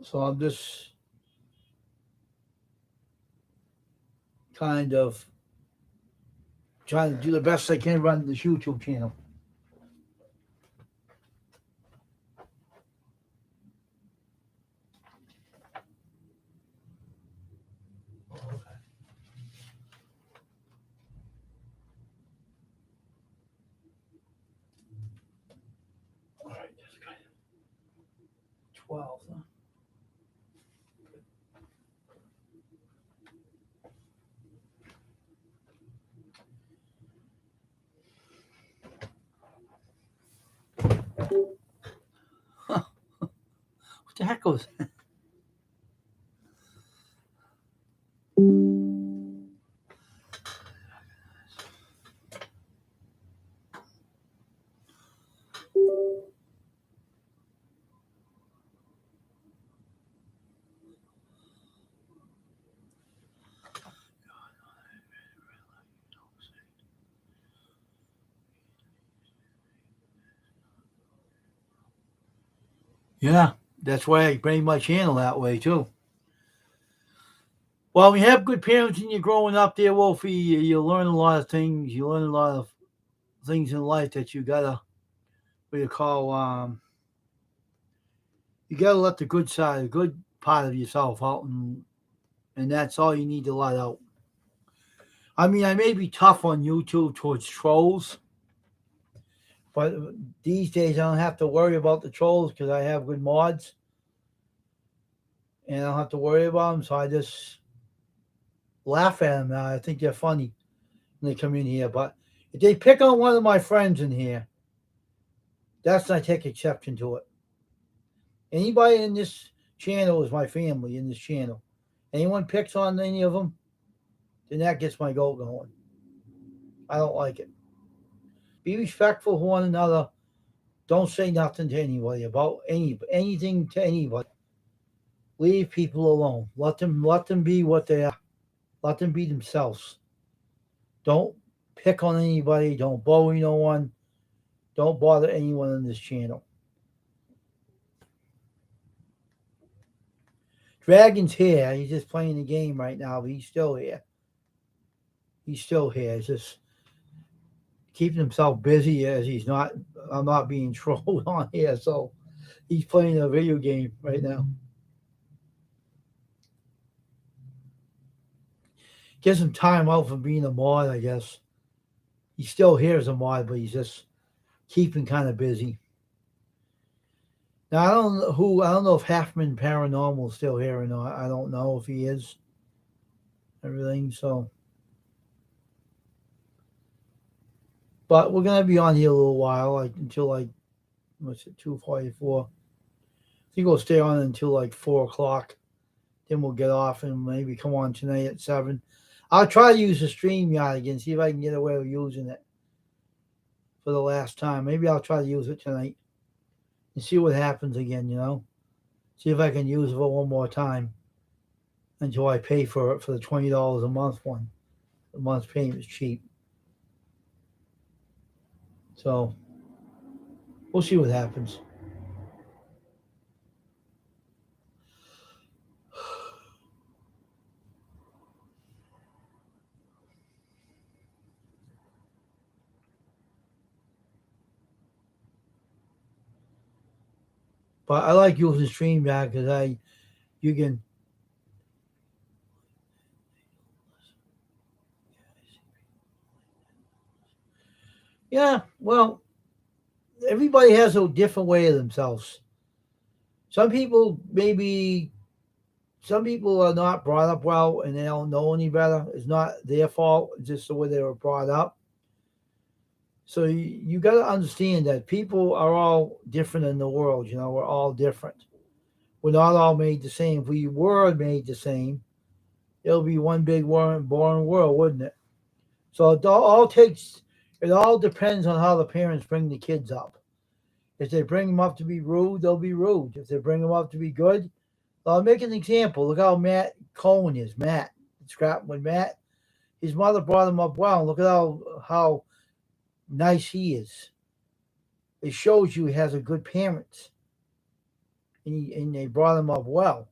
So I'm just kind of trying to do the best I can run this YouTube channel. All right, that's good. 12, huh? Huh, what the heck was that? Yeah, that's why I made my channel that way too. Well, when you have good parents and you're growing up there, Wolfie, you learn a lot of things. You learn a lot of things in life that you gotta, what do you call, you gotta let the good side, the good part of yourself out, and that's all you need to let out. I mean, I may be tough on YouTube towards trolls, but these days I don't have to worry about the trolls because I have good mods, and I don't have to worry about them. So I just laugh at them. I think they're funny when they come in here. But if they pick on one of my friends in here, that's when I take exception to it. Anybody in this channel is my family in this channel. Anyone picks on any of them, then that gets my goat going. I don't like it. Be respectful of one another. Don't say nothing to anybody about anything to anybody. Leave people alone. Let them be what they are. Let them be themselves. Don't pick on anybody. Don't bully no one. Don't bother anyone on this channel. Dragon's here. He's just playing the game right now, but he's still here. He's still here. He's just keeping himself busy as he's not. I'm not being trolled on here, so He's playing a video game right now. Gives him time out from being a mod, I guess. He's still here as a mod, but he's just keeping kind of busy. Now I don't know if Halfman Paranormal is still here or not. I don't know if he is. Everything so. But we're gonna be on here a little while, like until like what's it, 2:44. I think we'll stay on until like 4 o'clock. Then we'll get off and maybe come on tonight at 7. I'll try to use the StreamYard again, see if I can get away with using it for the last time. Maybe I'll try to use it tonight and see what happens again, you know? See if I can use it for one more time until I pay for it for the $20 a month one. The month's payment is cheap. So we'll see what happens. But I like using StreamYard because you can. Yeah, well, everybody has a different way of themselves. Some people maybe some people are not brought up well and they don't know any better. It's not their fault, it's just the way they were brought up. So you got to understand that people are all different in the world. You know, we're all different. We're not all made the same. If we were made the same, it'll be one big boring world, wouldn't it? So it all depends on how the parents bring the kids up. If they bring them up to be rude, they'll be rude. If they bring them up to be good, I'll make an example. Look how Matt Cohen is. Matt, scrapping with Matt. His mother brought him up well. Look at how nice he is. It shows you he has a good parents, and they brought him up well.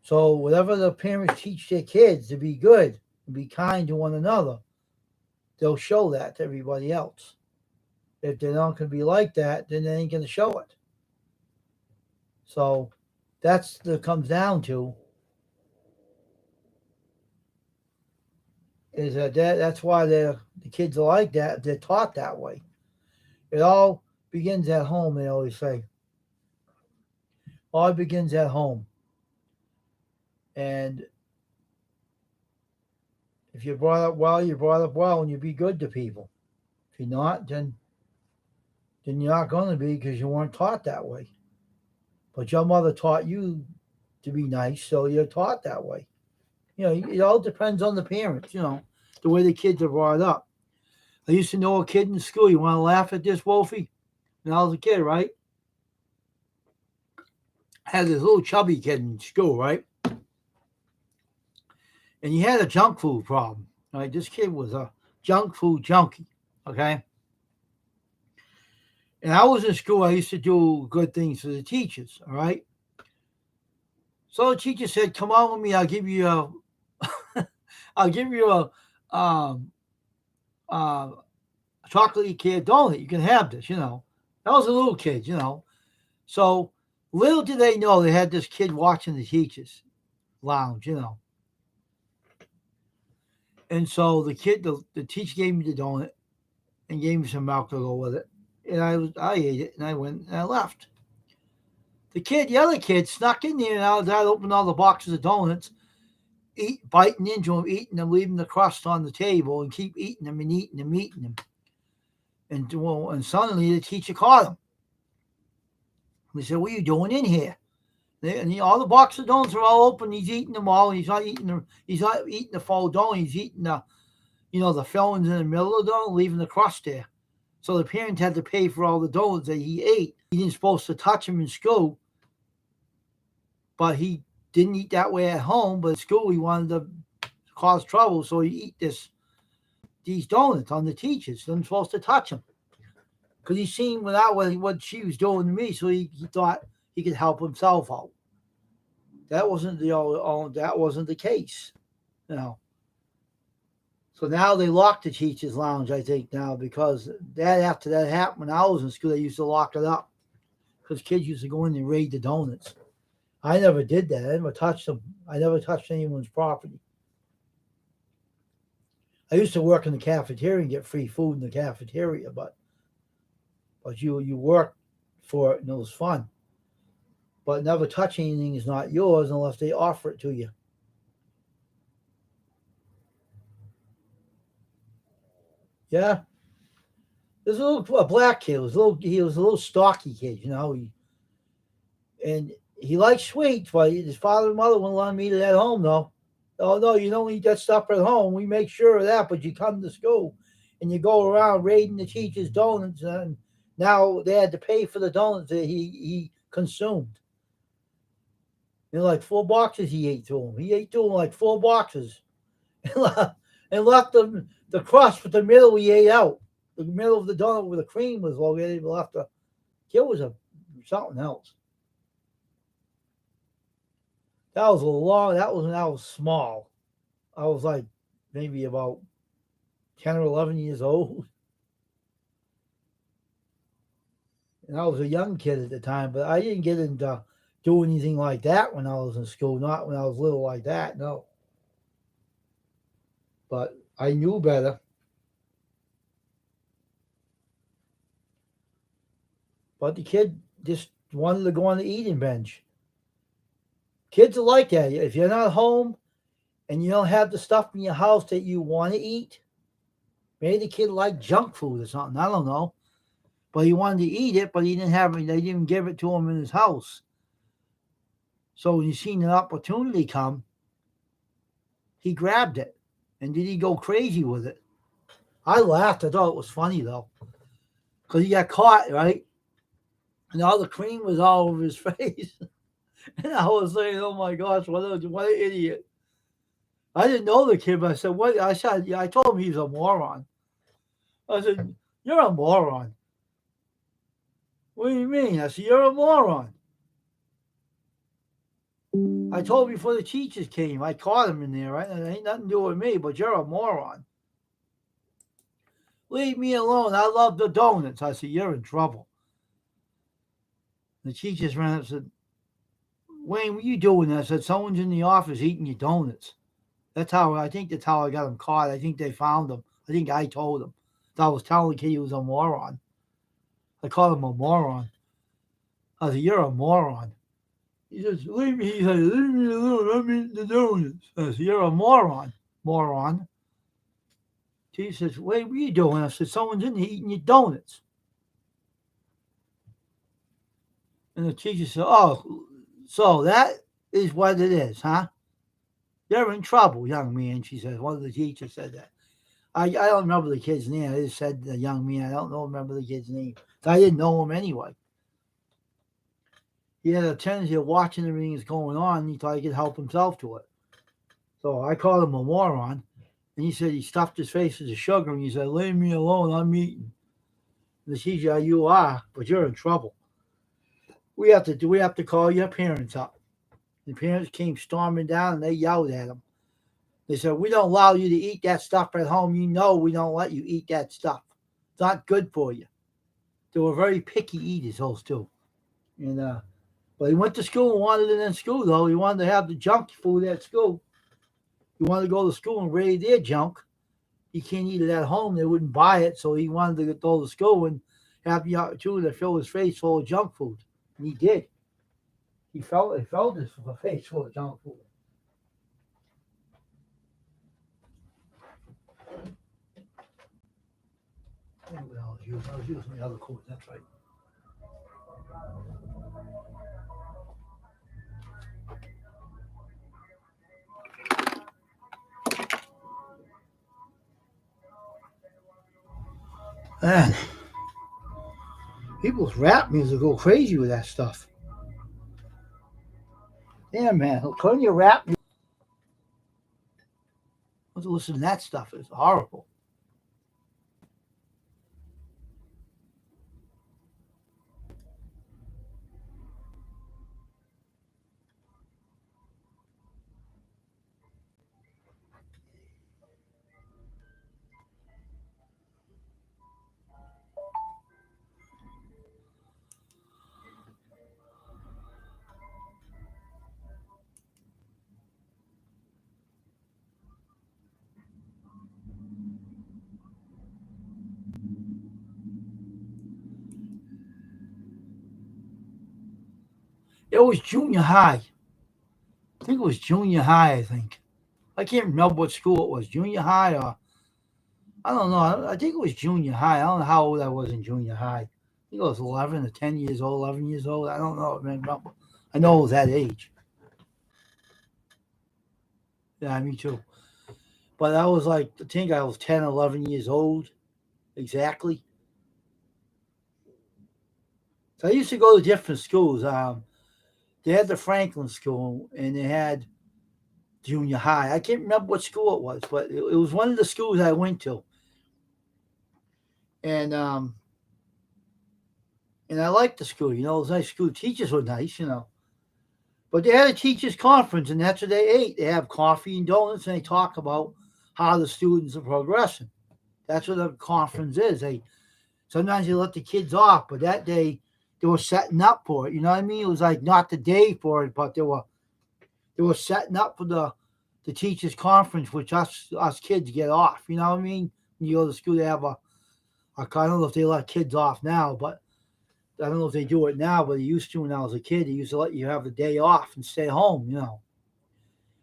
So whatever the parents teach their kids to be good and be kind to one another, they'll show that to everybody else. If they're not going to be like that, then they ain't going to show it. So that's what it comes down to. Is that's why the kids are like that. They're taught that way. It all begins at home. They always say. All begins at home. And if you're brought up well, you're brought up well, and you be good to people. If you're not, then you're not going to be because you weren't taught that way. But your mother taught you to be nice, so you're taught that way. You know, it all depends on the parents, you know, the way the kids are brought up. I used to know a kid in school. You want to laugh at this, Wolfie? When I was a kid, right? I had this little chubby kid in school, right? And he had a junk food problem. Right? This kid was a junk food junkie, okay? And I was in school. I used to do good things for the teachers, all right? So the teacher said, "Come on with me. I'll give you a, I'll give you a chocolate kid donut. You can have this, you know." I was a little kid, you know. So little did they know they had this kid watching the teachers lounge, you know. And so the teacher gave me the donut and gave me some milk to go with it. And I ate it and I went and I left. The other kid snuck in there and I opened all the boxes of donuts, biting into them, eating them, leaving the crust on the table and keep eating them and eating them, eating them. And suddenly the teacher caught him. He said, "What are you doing in here?" And all the boxes of donuts are all open. He's eating them all. And he's not eating the full donut. He's eating the fillings in the middle of the donut, leaving the crust there. So the parents had to pay for all the donuts that he ate. He didn't supposed to touch them in school, but he didn't eat that way at home. But at school, he wanted to cause trouble, so he eat these donuts on the teachers. He wasn't supposed to touch them because he seen what she was doing to me, so he thought he could help himself out. That wasn't the case, you know. So now they lock the teachers' lounge, I think, now because that after that happened when I was in school, they used to lock it up because kids used to go in and raid the donuts. I never did that. I never touched them. I never touched anyone's property. I used to work in the cafeteria and get free food in the cafeteria, but you work for it and it was fun. But never touch anything is not yours unless they offer it to you. Yeah, there's a black kid. He was a little stocky kid, you know. And he liked sweets, but his father and mother wouldn't let him eat it at home, though. Oh no, you don't eat that stuff at home. We make sure of that, but you come to school and you go around raiding the teachers' donuts, and now they had to pay for the donuts that he consumed. You know, like 4 boxes he ate through them. He ate through them like 4 boxes, and left the crust, but the middle he ate out. The middle of the donut where the cream was located, he left the kid was something else. That was a long. That was when I was small. I was like maybe about 10 or 11 years old, and I was a young kid at the time. But I didn't get into do anything like that when I was in school. Not when I was little like that. No, but I knew better. But the kid just wanted to go on the eating bench. Kids are like that. If you're not home and you don't have the stuff in your house that you want to eat, maybe the kid liked junk food or something. I don't know. But he wanted to eat it, but he didn't have it. They didn't give it to him in his house. So when he seen an opportunity come, he grabbed it. And did he go crazy with it? I laughed. I thought it was funny though, because he got caught, right? And all the cream was all over his face. And I was saying, "Oh my gosh, what an idiot!" I didn't know the kid, but I said, "What?" I said, "Yeah." I told him he was a moron. I said, "You're a moron." What do you mean? I said, "You're a moron." I told him before the teachers came. I caught him in there, right? And it ain't nothing to do with me, but you're a moron. Leave me alone. I love the donuts. I said, "You're in trouble." The teachers ran up and said, "Wayne, what are you doing?" I said, "Someone's in the office eating your donuts." I think that's how I got him caught. I think they found him. I think I told him. I was telling the kid he was a moron. I called him a moron. I said, "You're a moron." He says, "Leave me." He said, "Leave me alone. I'm eating the donuts." I said, "You're a moron, moron." He says, "Wait, what are you doing?" I said, "Someone's in here eating your donuts." And the teacher said, "Oh, so that is what it is, huh? You're in trouble, young man." She said, one of the teachers said that. I don't remember the kid's name. I just said the young man. I don't remember the kid's name. I didn't know him anyway. He had a tendency of watching everything that's going on, and he thought he could help himself to it. So I called him a moron, and he said he stuffed his face with the sugar, and he said, "Leave me alone. I'm eating." And the teacher, "You are, but you're in trouble. We have to call your parents up." The parents came storming down, and they yelled at him. They said, "We don't allow you to eat that stuff at home. You know we don't let you eat that stuff. It's not good for you." They were very picky eaters, those two. And but he went to school and wanted it in school though. He wanted to have the junk food at school. He wanted to go to school and raid their junk. He can't eat it at home. They wouldn't buy it, so he wanted to go to school and have the opportunity to fill his face full of junk food. And he did. He felt his face full of junk food. I was using the other cord. That's right. Man, people's rap music go crazy with that stuff. Yeah, man. Turn your rap music. To listen to that stuff is horrible. It was junior high. I think it was junior high, I think. I can't remember what school it was, junior high or I don't know. I think it was junior high. I don't know how old I was in junior high. I think I was 11 or 10 years old, 11 years old. I don't know. I remember. I know it was that age. Yeah, me too. But I was like, I think I was 10, 11 years old exactly. So I used to go to different schools. They had the Franklin School and they had junior high. I can't remember what school it was, but it was one of the schools I went to. And um, and I liked the school. It was nice school. Teachers were nice. But they had a teachers conference, and that's what they ate. They have coffee and donuts, and they talk about how the students are progressing. That's what a conference is. Sometimes they let the kids off, but that day they were setting up for it. You know what I mean? It was like not the day for it, but they were setting up for the teachers conference, which us kids get off. You know what I mean? When you go to school, they have I don't know if they let kids off now, but I don't know if they do it now, but they used to when I was a kid. They used to let you have the day off and stay home.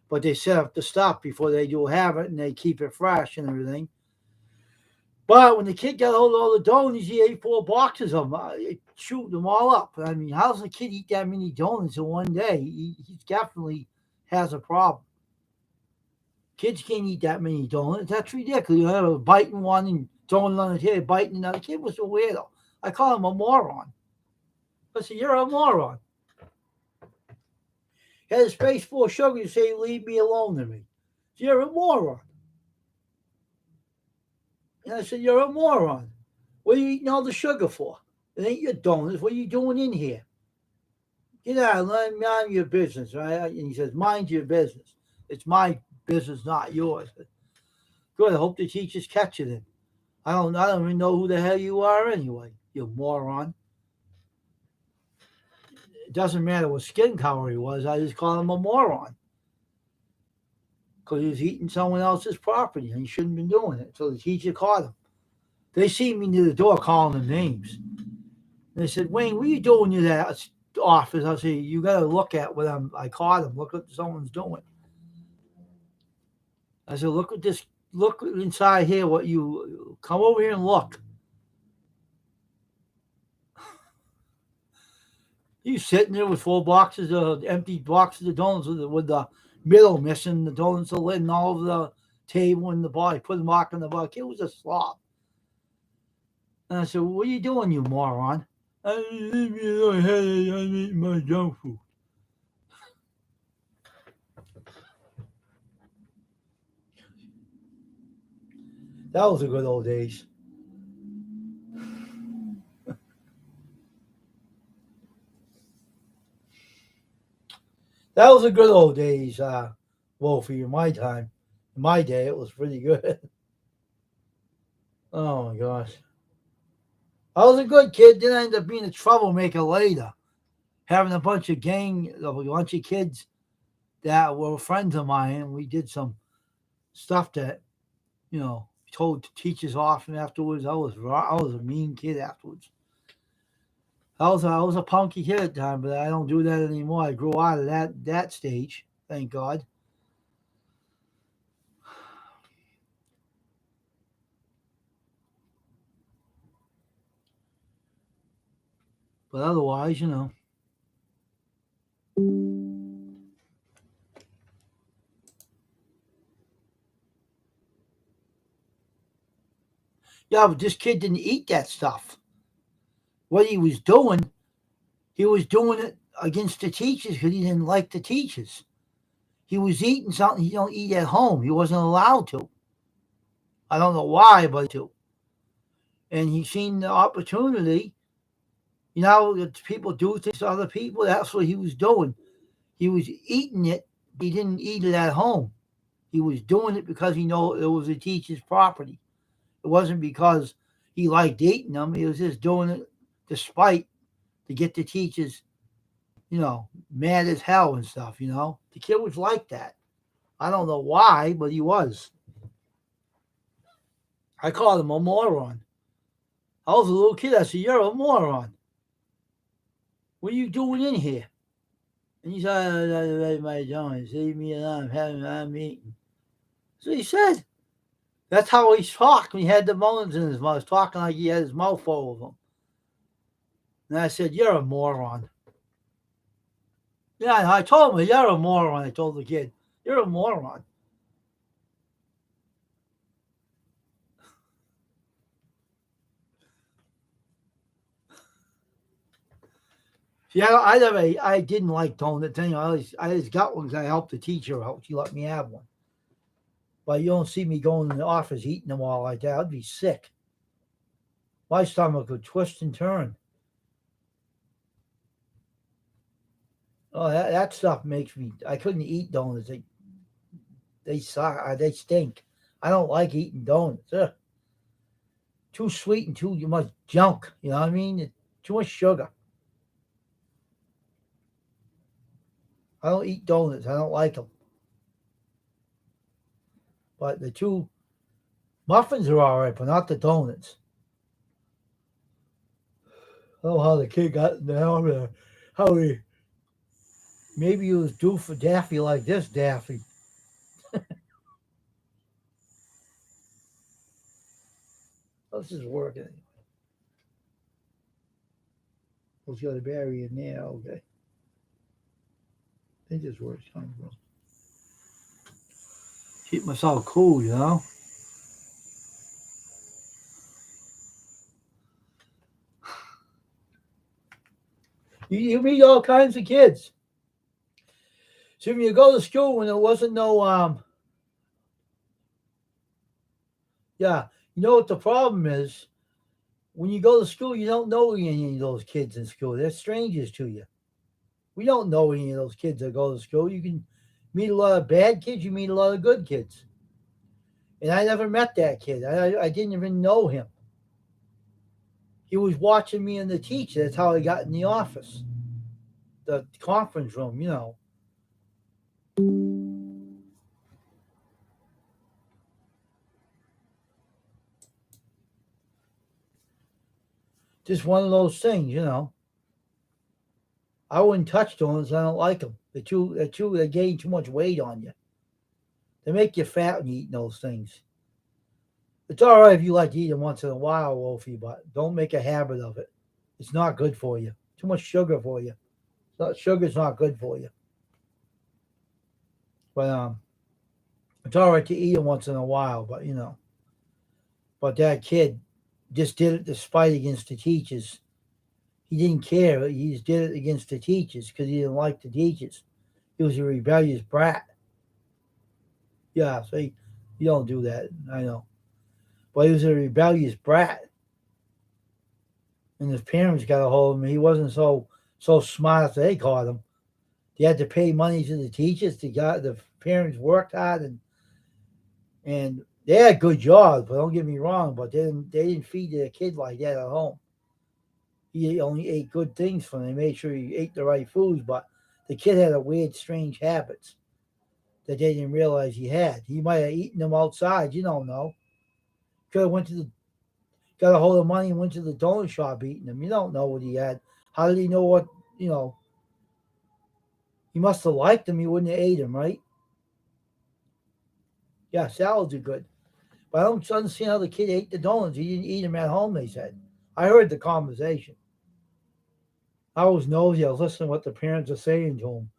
But they set up the stuff before they do have it, and they keep it fresh and everything. But when the kid got hold of all the donuts, he ate 4 boxes of them. Shoot them all up. I mean, how does a kid eat that many donuts in one day? He definitely has a problem. Kids can't eat that many donuts. That's ridiculous. You have a biting one and throwing it on the table, biting another. Kid was a weirdo. I call him a moron. I said, you're a moron. Had a space full of sugar, you say, leave me alone to me. So you're a moron. And I said, you're a moron. What are you eating all the sugar for? It ain't your donuts. What are you doing in here? Get out and mind your business, right? And he says, mind your business. It's my business, not yours. Good. I hope the teachers catch it. In. I don't even know who the hell you are anyway. You moron. It doesn't matter what skin color he was. I just call him a moron because he was eating someone else's property and he shouldn't have been doing it. So the teacher caught him. They see me near the door calling them names. And they said, Wayne, what are you doing in that office? I said, you got to look at what I caught him. Look what someone's doing. I said, look at this. Look inside here. What you come over here and look. He's sitting there with 4 boxes of empty boxes of donuts with the middle missing, the donuts are lit all over the table and the bar. He put them back in the bar. It was a slob. And I said, what are you doing, you moron? I'm eating my junk food. That was the good old days. That was the good old days, Wolfie, in my time. In my day, it was pretty good. Oh my gosh. I was a good kid, then I ended up being a troublemaker later. Having a bunch of kids that were friends of mine, and we did some stuff that, told teachers off, and afterwards I was a mean kid afterwards. I was a punky kid at the time, but I don't do that anymore. I grew out of that stage, thank God. But otherwise. Yeah, but this kid didn't eat that stuff. What he was doing it against the teachers because he didn't like the teachers. He was eating something he don't eat at home. He wasn't allowed to. I don't know why, but to. And he seen the opportunity. People do things to other people. That's what he was doing. He was eating it. He didn't eat it at home. He was doing it because he knew it was a teacher's property. It wasn't because he liked eating them. He was just doing it despite to get the teachers, mad as hell and stuff. The kid was like that. I don't know why, but he was. I called him a moron. I was a little kid. I said, you're a moron. What are you doing in here? And he said, I read my donuts. Leave me alone. I'm eating. So he said. That's how he talked when he had the donuts in his mouth. Talking like he had his mouth full of them. And I said, "You're a moron." Yeah, I told him, "You're a moron." I told the kid, "You're a moron." See, I didn't like donuts. I just got one because I helped the teacher out. She let me have one. But you don't see me going in the office eating them all like that. I'd be sick. My stomach would twist and turn. Oh, that stuff makes me. I couldn't eat donuts. They suck. They stink. I don't like eating donuts. Ugh. Too sweet and too much junk. You know what I mean? Too much sugar. I don't eat donuts. I don't like them. But the two muffins are all right, but not the donuts. I don't know how the kid got in the helmet. How he maybe he was due for Daffy like this, Daffy. This is working. Who's got a battery in there? Okay. It just works. Keep myself cool, you know? You meet all kinds of kids. So when you go to school when there wasn't no yeah, you know what the problem is? When you go to school, you don't know any of those kids in school. They're strangers to you. We don't know any of those kids that go to school. You can meet a lot of bad kids, you meet a lot of good kids. And I never met that kid. I didn't even know him. He was watching me and the teacher. That's how I got in the office, the conference room, you know. Just one of those things, you know. I wouldn't touch donuts. I don't like them. They gain too much weight on you. They make you fat when you eat those things. It's all right if you like to eat them once in a while, Wolfie, but don't make a habit of it. It's not good for you. Too much sugar for you. Sugar's not good for you. But it's all right to eat them once in a while. But you know, but that kid just did it to spite against the teachers. He didn't care. He just did it against the teachers because he didn't like the teachers. He was a rebellious brat. Yeah, so you don't do that. I know. But he was a rebellious brat, and his parents got a hold of him. He wasn't so smart as they caught him. They had to pay money to the teachers. The parents worked hard and they had good jobs. But don't get me wrong. But they didn't feed their kid like that at home. He only ate good things for him. They made sure he ate the right foods. But the kid had a weird, strange habits that they didn't realize he had. He might have eaten them outside. You don't know. Could have went to the got a hold of money and went to the donut shop eating them. You don't know what he had. How did he know what you know? He must have liked them. He wouldn't have ate them, right? Yeah, salads are good. But I don't understand how the kid ate the donuts. He didn't eat them at home, they said. I heard the conversation. I was nosy. I was listening to what the parents are saying to him.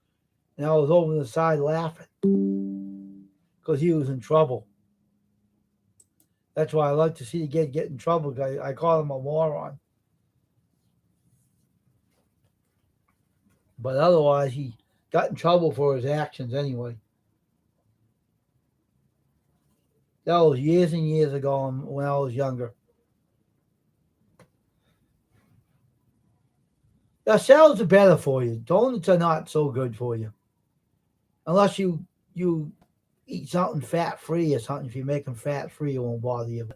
And I was over the side laughing because he was in trouble. That's why I like to see the kid get in trouble. I call him a moron. But otherwise, he got in trouble for his actions anyway. That was years and years ago when I was younger. The salads are better for you. Donuts are not so good for you unless you eat something fat free or something. If you make them fat free, it won't bother you.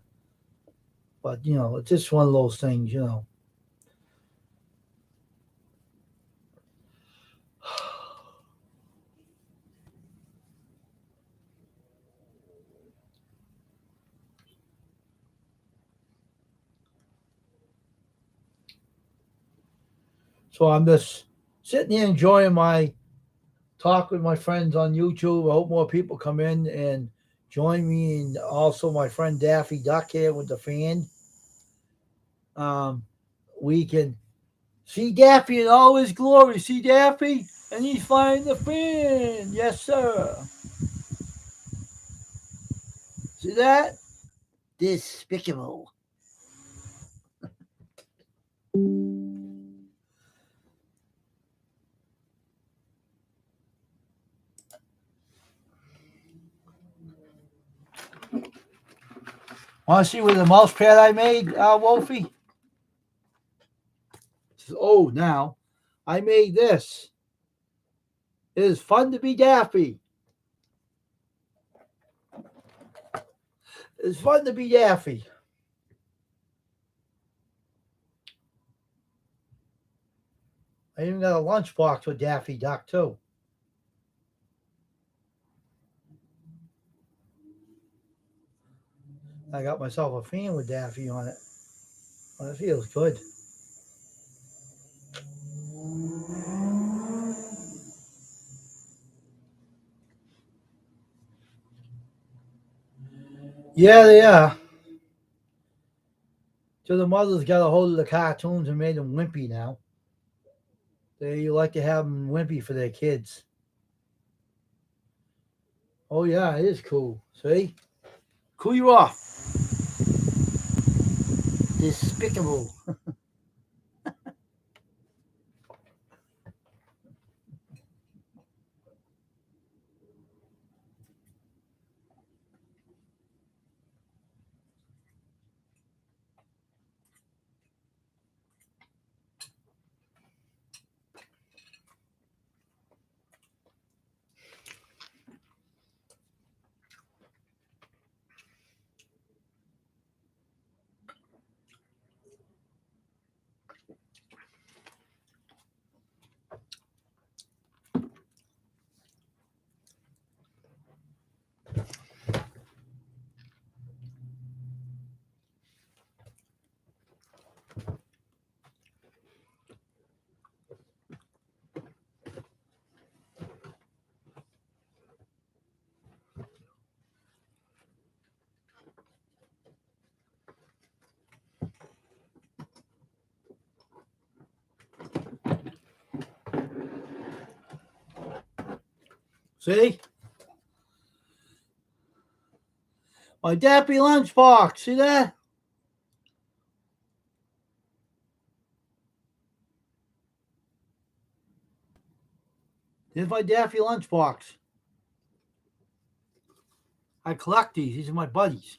But you know, it's just one of those things. You know. So I'm just sitting here enjoying my talk with my friends on YouTube. I hope more people come in and join me, and also my friend Daffy Duck here with the fan. Um, we can see Daffy in all his glory. See Daffy? And he's flying the fan. Yes, sir. See that? Despicable. Want to see what the mouse pad I made, Wolfie? Oh, now I made this. It is fun to be Daffy. It's fun to be Daffy. I even got a lunchbox with Daffy Duck too. I got myself a fan with Daffy on it. Well, it feels good. Yeah, they are. So the mothers got a hold of the cartoons and made them wimpy now. They like to have them wimpy for their kids. Oh yeah, it is cool. See? Cool you off. Despicable. See? My Daffy lunchbox. See that? Here's my Daffy lunchbox. I collect these. These are my buddies.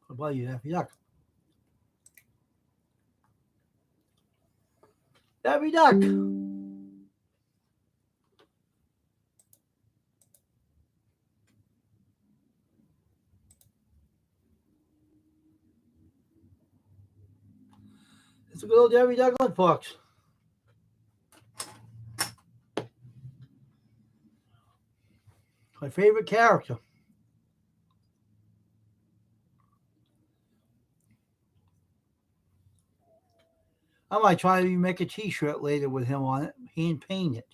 My buddy Daffy Duck. Daffy Duck. It's a good old Daffy Duck lunchbox. My favorite character. I might try to make a T-shirt later with him on it, hand paint it.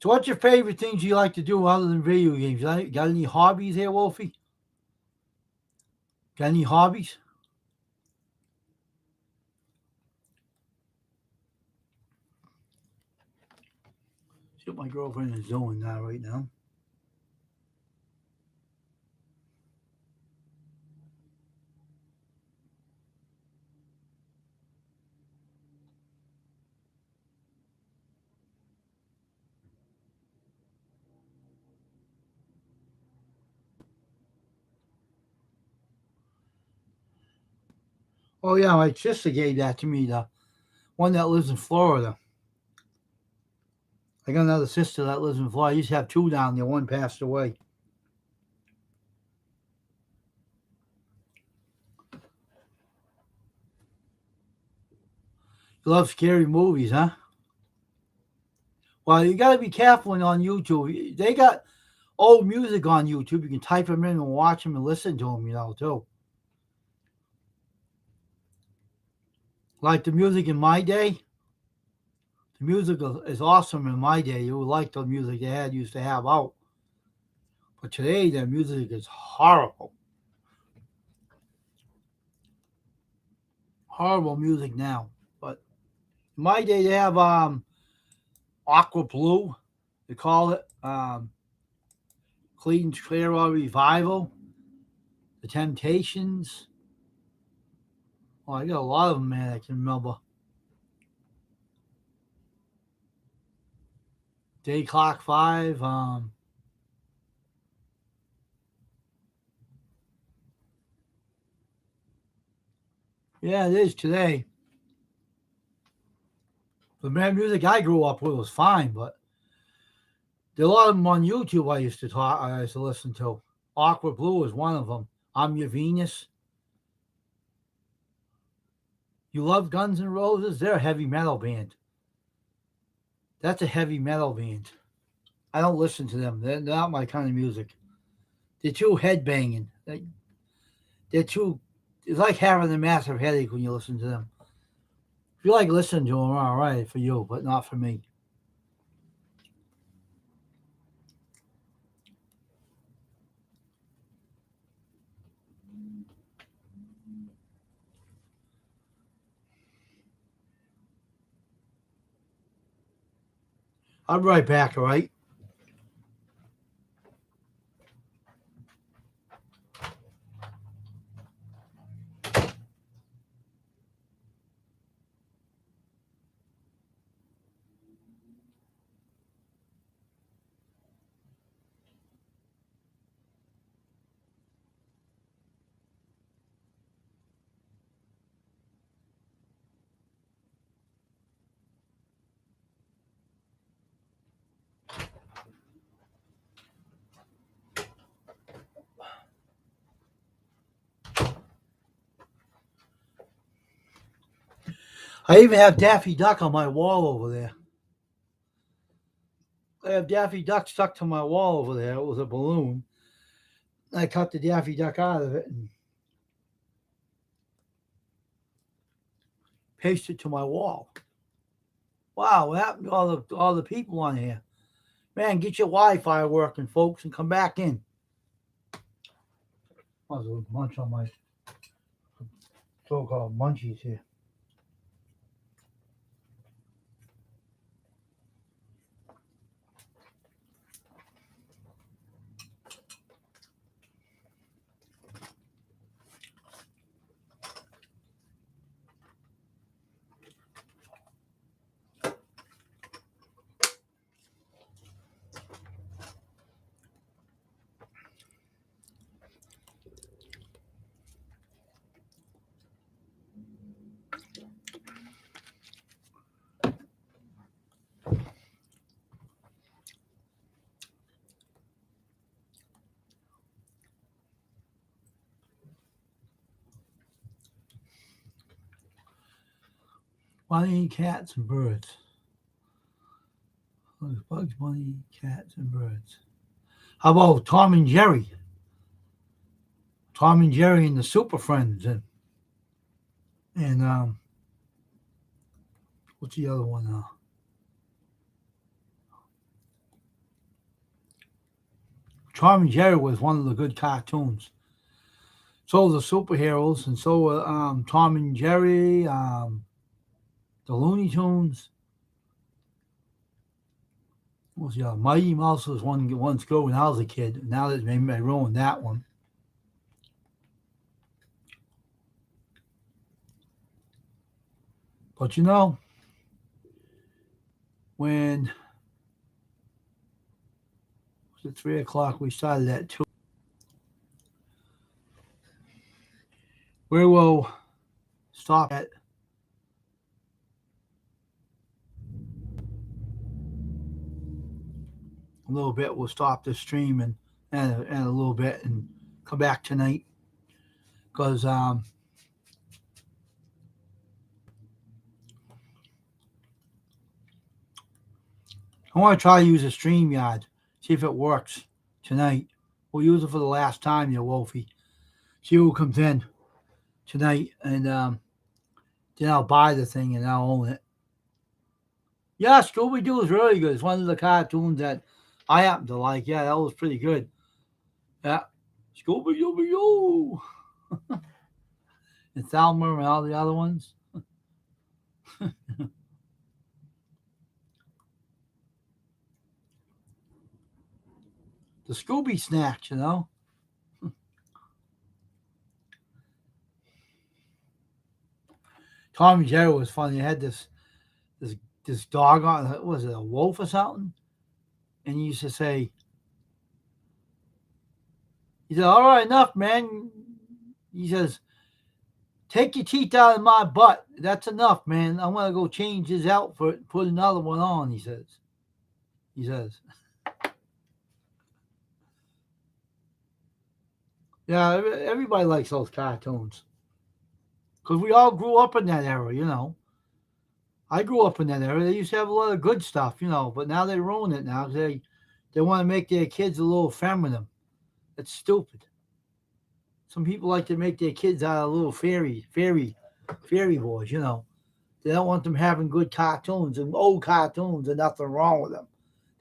So, what's your favorite things you like to do other than video games? Got any hobbies here, Wolfie? Got any hobbies? See what my girlfriend is doing now, right now. Oh yeah, my sister gave that to me. The one that lives in Florida. I got another sister that lives in Florida. I used to have two down there. One passed away. You love scary movies, huh? Well, you got to be careful on YouTube. They got old music on YouTube. You can type them in and watch them and listen to them, too. Like the music in my day, the music is awesome in my day. You would like the music they used to have out. But today, their music is horrible. Horrible music now. But in my day, they have Aqua Blue, they call it. Clean Clearwater Revival, The Temptations. Oh, I got a lot of them, man, I can remember. Day Clock 5. Yeah, it is today. The man music I grew up with was fine, but there are a lot of them on YouTube I used to listen to. Aqua Blue is one of them. I'm Your Venus. You love Guns N' Roses? They're a heavy metal band. That's a heavy metal band. I don't listen to them. They're not my kind of music. They're too headbanging. They're too. It's like having a massive headache when you listen to them. If you like listening to them, all right for you, but not for me. I'll be right back, all right? I even have Daffy Duck on my wall over there. I have Daffy Duck stuck to my wall over there. It was a balloon. I cut the Daffy Duck out of it and pasted it to my wall. Wow, what happened to all the people on here? Man, get your Wi-Fi working, folks, and come back in. I was a munch on my so-called munchies here. Bunny, cats, and birds. Bugs Bunny, cats, and birds. How about Tom and Jerry? Tom and Jerry and the Super Friends, and what's the other one? Tom and Jerry was one of the good cartoons. So the superheroes, and so were Tom and Jerry, the Looney Tunes. What was the other? Mighty Mouse was once good when I was a kid. Now that maybe I ruined that one. But when was it 3 o'clock? We started at 2. We will stop at a little bit. We'll stop the stream and a little bit and come back tonight because I want to try to use a StreamYard, see if it works tonight. We'll use it for the last time, you Wolfie. See who comes in tonight, and then I'll buy the thing and I'll own it. Yeah, Scooby Doo is really good. It's one of the cartoons that I happen to like. Yeah, that was pretty good. Yeah, Scooby Doo and Thelma and all the other ones. The Scooby snacks, you know. Tom and Jerry was funny. They had this this dog on. Was it a wolf or something? And he used to say, he said, "All right, enough, man." He says, "Take your teeth out of my butt. That's enough, man. I'm gonna go change his outfit, put another one on." He says. He says, "Yeah, everybody likes those cartoons because we all grew up in that era, you know." I grew up in that era. They used to have a lot of good stuff, you know, but now they ruin it now. They want to make their kids a little feminine. It's stupid. Some people like to make their kids out of little fairy boys, you know. They don't want them having good cartoons, and old cartoons and nothing wrong with them.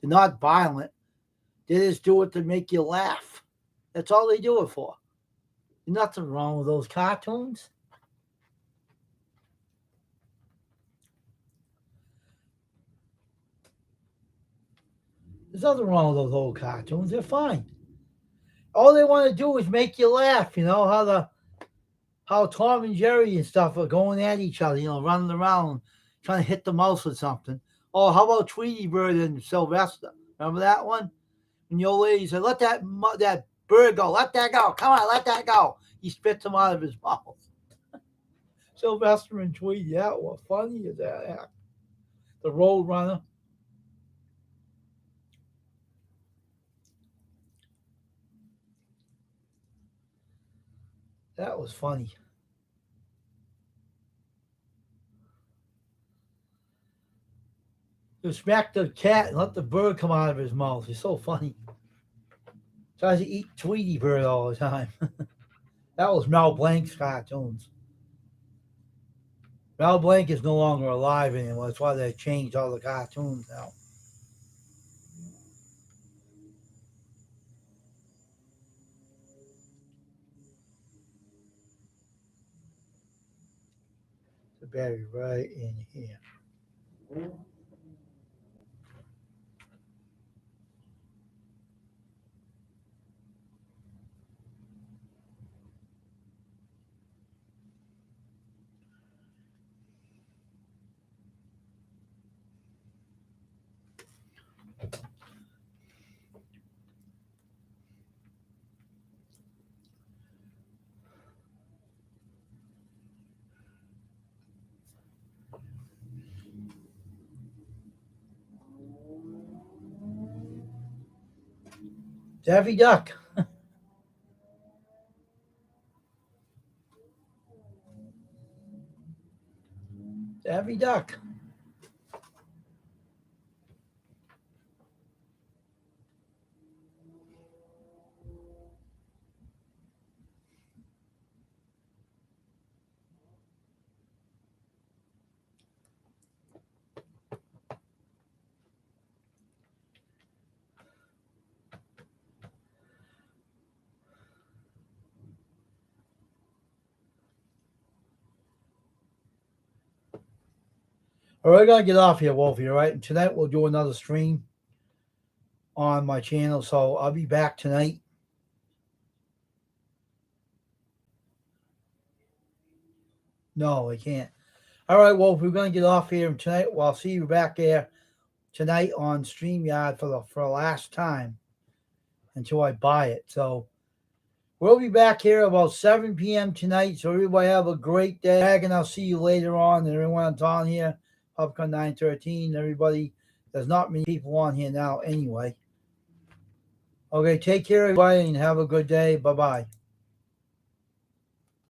They're not violent. They just do it to make you laugh. That's all they do it for. There's nothing wrong with those cartoons. There's nothing wrong with those old cartoons. They're fine. All they want to do is make you laugh. You know how Tom and Jerry and stuff are going at each other. You know, running around trying to hit the mouse with something. Oh, how about Tweety Bird and Sylvester? Remember that one? And the old lady said, "Let that bird go. Let that go. Come on, let that go." He spits them out of his mouth. Sylvester and Tweety, that was funny as that. The Road Runner. That was funny. He smacked the cat and let the bird come out of his mouth. He's so funny. Tries to eat Tweety Bird all the time. That was Mel Blanc's cartoons. Mel Blanc is no longer alive anymore. That's why they changed all the cartoons now. The battery right in here. Daffy Duck. Daffy Duck. All right, I gotta get off here, Wolfie. All right, and tonight we'll do another stream on my channel, so I'll be back tonight. No, I can't. All right, Wolf, we're gonna get off here, and tonight, well, I'll see you back there tonight on StreamYard for the last time until I buy it. So we'll be back here about 7 p.m. tonight. So everybody have a great day, and I'll see you later on. And everyone that's on here, Popcorn 913, everybody. There's not many people on here now anyway. Okay, take care, everybody, and have a good day. Bye-bye.